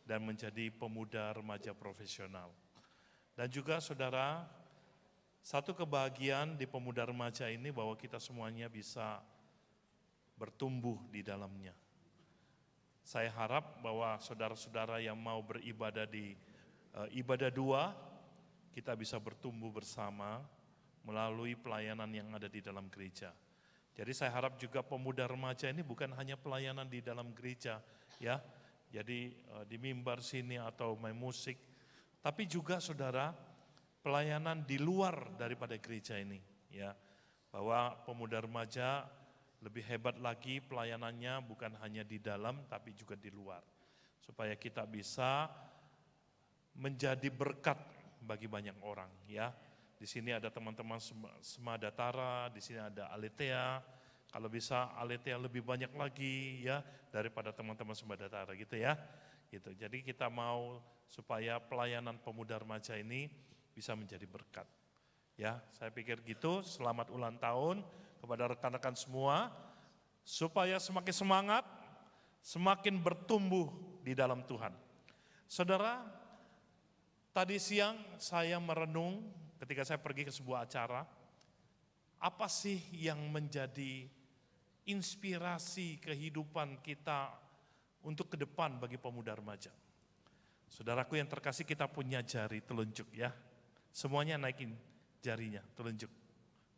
dan menjadi pemuda remaja profesional. Dan juga saudara, satu kebahagiaan di pemuda remaja ini bahwa kita semuanya bisa bertumbuh di dalamnya. Saya harap bahwa saudara-saudara yang mau beribadah di ibadah 2, kita bisa bertumbuh bersama melalui pelayanan yang ada di dalam gereja. Jadi saya harap juga pemuda remaja ini bukan hanya pelayanan di dalam gereja, ya. Jadi di mimbar sini atau main musik, tapi juga saudara pelayanan di luar daripada gereja ini, ya. bahwa pemuda remaja lebih hebat lagi pelayanannya, bukan hanya di dalam tapi juga di luar. Supaya kita bisa menjadi berkat bagi banyak orang ya. Di sini ada teman-teman Semadatara, di sini ada Aletea. Kalau bisa Aletea lebih banyak lagi ya daripada teman-teman Semadatara gitu ya. Gitu. Jadi kita mau supaya pelayanan pemuda remaja ini bisa menjadi berkat. Ya, saya pikir gitu. Selamat ulang tahun kepada rekan-rekan semua supaya semakin semangat, semakin bertumbuh di dalam Tuhan. Saudara, tadi siang saya merenung ketika saya pergi ke sebuah acara, apa sih yang menjadi inspirasi kehidupan kita untuk ke depan bagi pemuda remaja? Saudaraku yang terkasih, kita punya jari telunjuk ya. Semuanya naikin jarinya, telunjuk.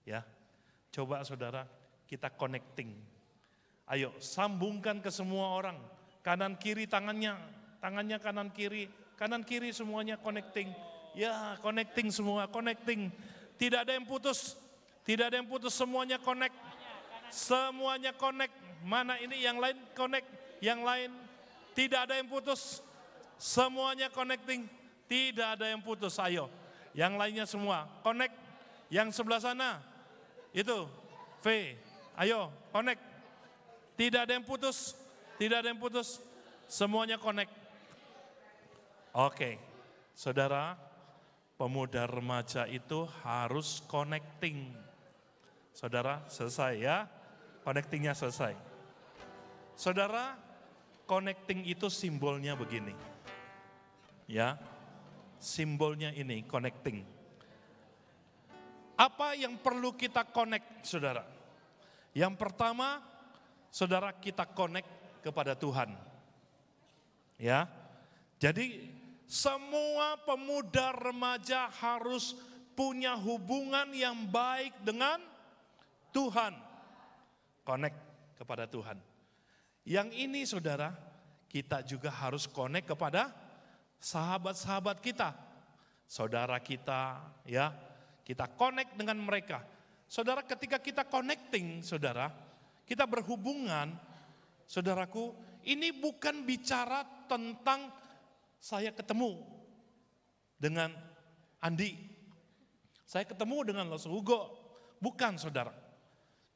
Ya. Coba saudara, kita connecting. Ayo, sambungkan ke semua orang. Kanan kiri tangannya kanan kiri semuanya connecting. Ya, connecting semua, connecting. Tidak ada yang putus, semuanya connect. Semuanya connect. Mana ini yang lain connect, yang lain tidak ada yang putus. Semuanya connecting, tidak ada yang putus. Ayo, yang lainnya semua connect. Yang sebelah sana, itu V, ayo connect. Tidak ada yang putus, semuanya connect. Oke, saudara, pemuda remaja itu harus connecting. Saudara, selesai ya, connectingnya selesai. Saudara, connecting itu simbolnya begini. Ya, simbolnya ini, connecting. Apa yang perlu kita connect, saudara? Yang pertama, saudara, kita connect kepada Tuhan. Ya, jadi semua pemuda remaja harus punya hubungan yang baik dengan Tuhan. Connect kepada Tuhan. Yang ini saudara, kita juga harus connect kepada sahabat-sahabat kita. Saudara kita ya, kita connect dengan mereka. Saudara, ketika kita connecting saudara, kita berhubungan, saudaraku, ini bukan bicara tentang saya ketemu dengan Andi, saya ketemu dengan Los Hugo, bukan saudara.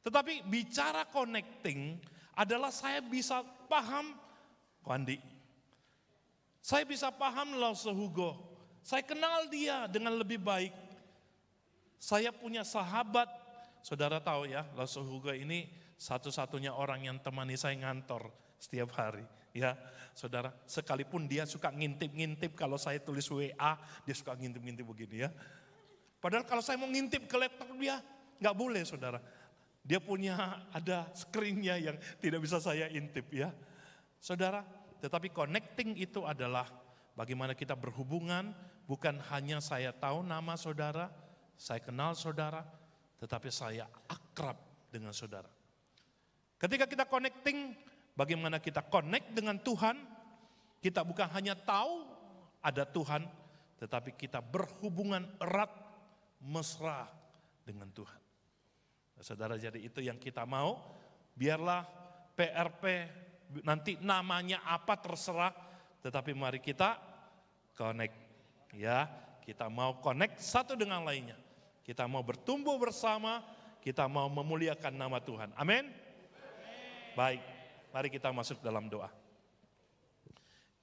Tetapi bicara connecting adalah saya bisa paham Andi, saya bisa paham Los Hugo, saya kenal dia dengan lebih baik. Saya punya sahabat, saudara tahu ya, Los Hugo ini satu-satunya orang yang temani saya ngantor setiap hari. Ya, saudara, sekalipun dia suka ngintip-ngintip kalau saya tulis WA, dia suka ngintip-ngintip begini ya. Padahal kalau saya mau ngintip ke laptop dia, nggak boleh saudara. Dia punya ada screen-nya yang tidak bisa saya intip ya. Saudara, tetapi connecting itu adalah bagaimana kita berhubungan, bukan hanya saya tahu nama saudara, saya kenal saudara, tetapi saya akrab dengan saudara. Ketika kita connecting, bagaimana kita connect dengan Tuhan, kita bukan hanya tahu ada Tuhan, tetapi kita berhubungan erat, mesra dengan Tuhan. Nah, saudara, jadi itu yang kita mau, biarlah PRP nanti namanya apa terserah, tetapi mari kita connect. Ya, kita mau connect satu dengan lainnya. Kita mau bertumbuh bersama, kita mau memuliakan nama Tuhan. Amin. Baik. Mari kita masuk dalam doa.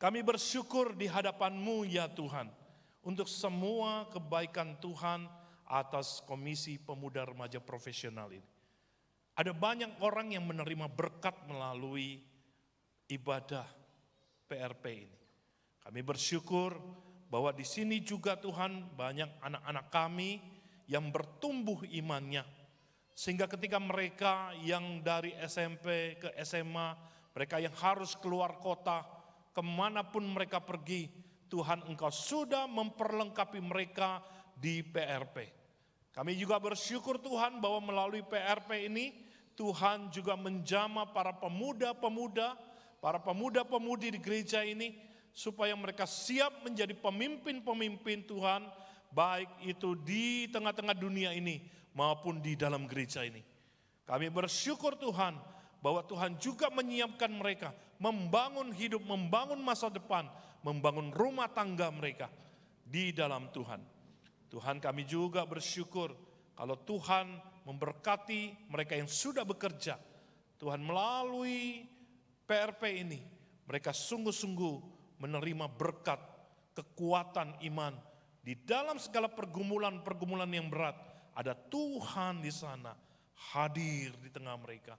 Kami bersyukur di hadapan-Mu ya Tuhan, untuk semua kebaikan Tuhan atas Komisi Pemuda Remaja Profesional ini. Ada banyak orang yang menerima berkat melalui ibadah PRP ini. Kami bersyukur bahwa di sini juga Tuhan banyak anak-anak kami yang bertumbuh imannya. Sehingga ketika mereka yang dari SMP ke SMA, mereka yang harus keluar kota, kemanapun mereka pergi, Tuhan Engkau sudah memperlengkapi mereka di PRP. Kami juga bersyukur Tuhan bahwa melalui PRP ini, Tuhan juga menjamah para pemuda-pemuda, para pemuda-pemudi di gereja ini, supaya mereka siap menjadi pemimpin-pemimpin Tuhan, baik itu di tengah-tengah dunia ini maupun di dalam gereja ini. Kami bersyukur Tuhan bahwa Tuhan juga menyiapkan mereka, membangun hidup, membangun masa depan, membangun rumah tangga mereka di dalam Tuhan. Tuhan, kami juga bersyukur kalau Tuhan memberkati mereka yang sudah bekerja. Tuhan, melalui PRP ini, mereka sungguh-sungguh menerima berkat, kekuatan iman. Di dalam segala pergumulan-pergumulan yang berat, ada Tuhan di sana, hadir di tengah mereka,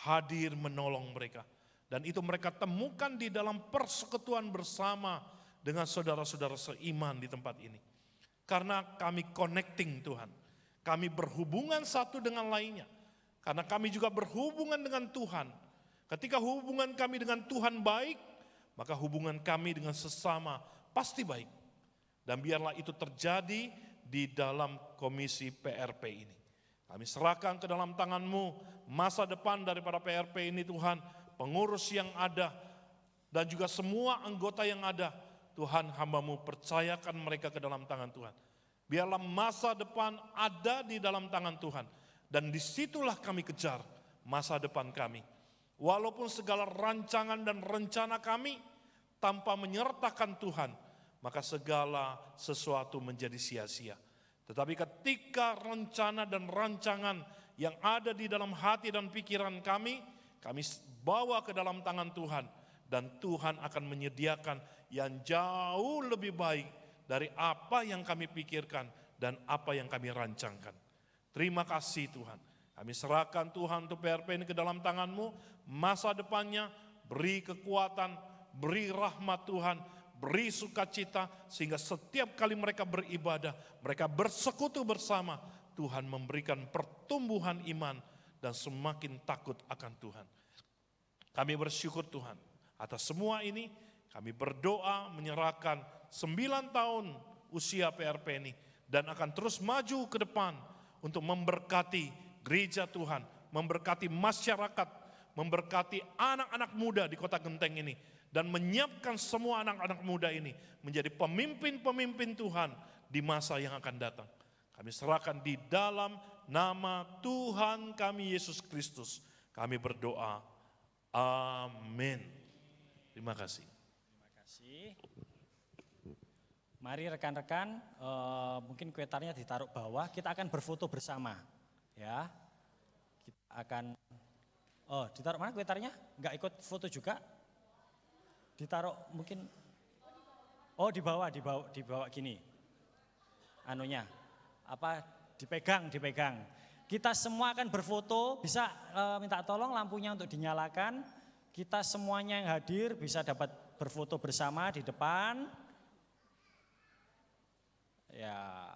hadir menolong mereka. Dan itu mereka temukan di dalam persekutuan bersama dengan saudara-saudara seiman di tempat ini. Karena kami connecting Tuhan, kami berhubungan satu dengan lainnya. Karena kami juga berhubungan dengan Tuhan. Ketika hubungan kami dengan Tuhan baik, maka hubungan kami dengan sesama pasti baik. Dan biarlah itu terjadi di dalam komisi PRP ini. Kami serahkan ke dalam tangan-Mu masa depan daripada PRP ini Tuhan, pengurus yang ada, dan juga semua anggota yang ada. Tuhan, hamba-Mu percayakan mereka ke dalam tangan Tuhan. Biarlah masa depan ada di dalam tangan Tuhan. Dan disitulah kami kejar masa depan kami. Walaupun segala rancangan dan rencana kami tanpa menyertakan Tuhan, maka segala sesuatu menjadi sia-sia. Tetapi ketika rencana dan rancangan yang ada di dalam hati dan pikiran kami bawa ke dalam tangan Tuhan. Dan Tuhan akan menyediakan yang jauh lebih baik dari apa yang kami pikirkan dan apa yang kami rancangkan. Terima kasih Tuhan. Kami serahkan Tuhan untuk PRP ini ke dalam tangan-Mu. Masa depannya beri kekuatan, beri rahmat Tuhan, beri sukacita. Sehingga setiap kali mereka beribadah, mereka bersekutu bersama. Tuhan memberikan pertumbuhan iman dan semakin takut akan Tuhan. Kami bersyukur Tuhan. Atas semua ini kami berdoa menyerahkan 9 tahun usia PRP ini. Dan akan terus maju ke depan untuk memberkati gereja Tuhan, memberkati masyarakat, memberkati anak-anak muda di Kota Genteng ini, dan menyiapkan semua anak-anak muda ini menjadi pemimpin-pemimpin Tuhan di masa yang akan datang. Kami serahkan di dalam nama Tuhan kami Yesus Kristus. Kami berdoa. Amin. Terima kasih. Terima kasih. Mari rekan-rekan, mungkin kuetarnya ditaruh bawah, kita akan berfoto bersama. Ya, kita akan, ditaruh mana kuetarnya? Enggak ikut foto juga? Ditaruh mungkin, dibawa gini. Anunya, dipegang. Kita semua akan berfoto, bisa minta tolong lampunya untuk dinyalakan. Kita semuanya yang hadir bisa dapat berfoto bersama di depan. Ya,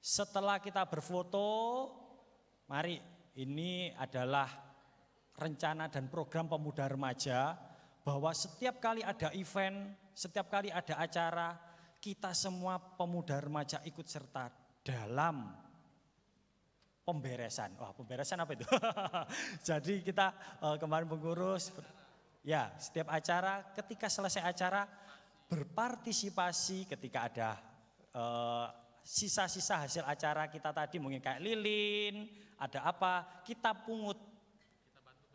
setelah kita berfoto, mari, ini adalah rencana dan program pemuda remaja bahwa setiap kali ada event, setiap kali ada acara, kita semua pemuda remaja ikut serta dalam pemberesan. Wah, pemberesan apa itu? Jadi kita kemarin pengurus, ya setiap acara, ketika selesai acara berpartisipasi ketika ada sisa-sisa hasil acara kita tadi, mungkin kayak lilin, ada apa, kita pungut,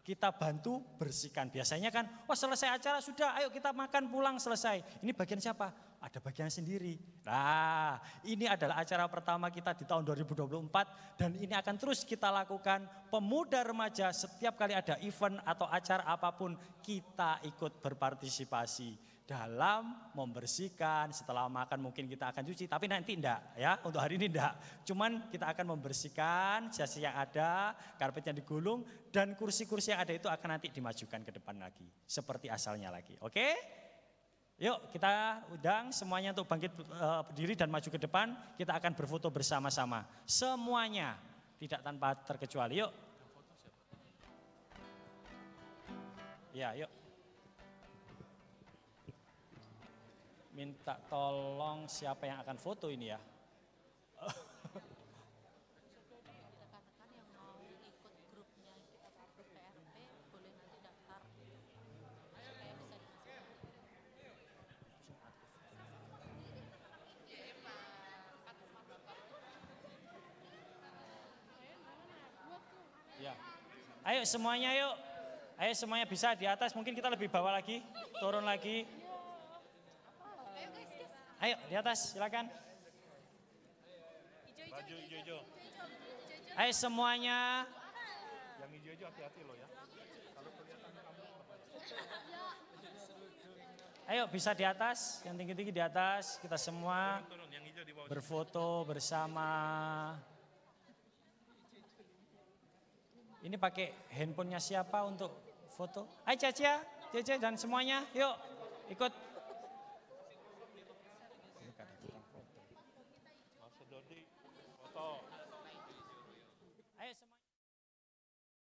kita bantu bersihkan. Biasanya kan, selesai acara sudah, ayo kita makan pulang selesai. Ini bagian siapa? Ada bagian sendiri. Nah, ini adalah acara pertama kita di tahun 2024 dan ini akan terus kita lakukan. Pemuda remaja setiap kali ada event atau acara apapun, kita ikut berpartisipasi dalam membersihkan. Setelah makan mungkin kita akan cuci, tapi nanti enggak ya, untuk hari ini enggak. Cuman kita akan membersihkan sisa yang ada, karpet yang digulung, dan kursi-kursi yang ada itu akan nanti dimajukan ke depan lagi, seperti asalnya lagi. Oke? Yuk kita undang semuanya untuk bangkit berdiri dan maju ke depan. Kita akan berfoto bersama-sama, semuanya, tidak tanpa terkecuali. Yuk. Ya, yuk. Minta tolong siapa yang akan foto ini ya? Ayo semuanya yuk. Ayo semuanya bisa di atas, mungkin kita lebih bawah lagi, turun lagi. Ayo di atas, silakan. Baju hijau-hijau. Ayo semuanya. Yang hijau-hijau hati-hati loh ya. Kalau kelihatan kamu. Ayo bisa di atas, yang tinggi-tinggi di atas, kita semua berfoto bersama. Ini pakai handphonenya siapa untuk foto? Ayo Caca, Cece dan semuanya, yuk ikut. Mas Dodi, foto.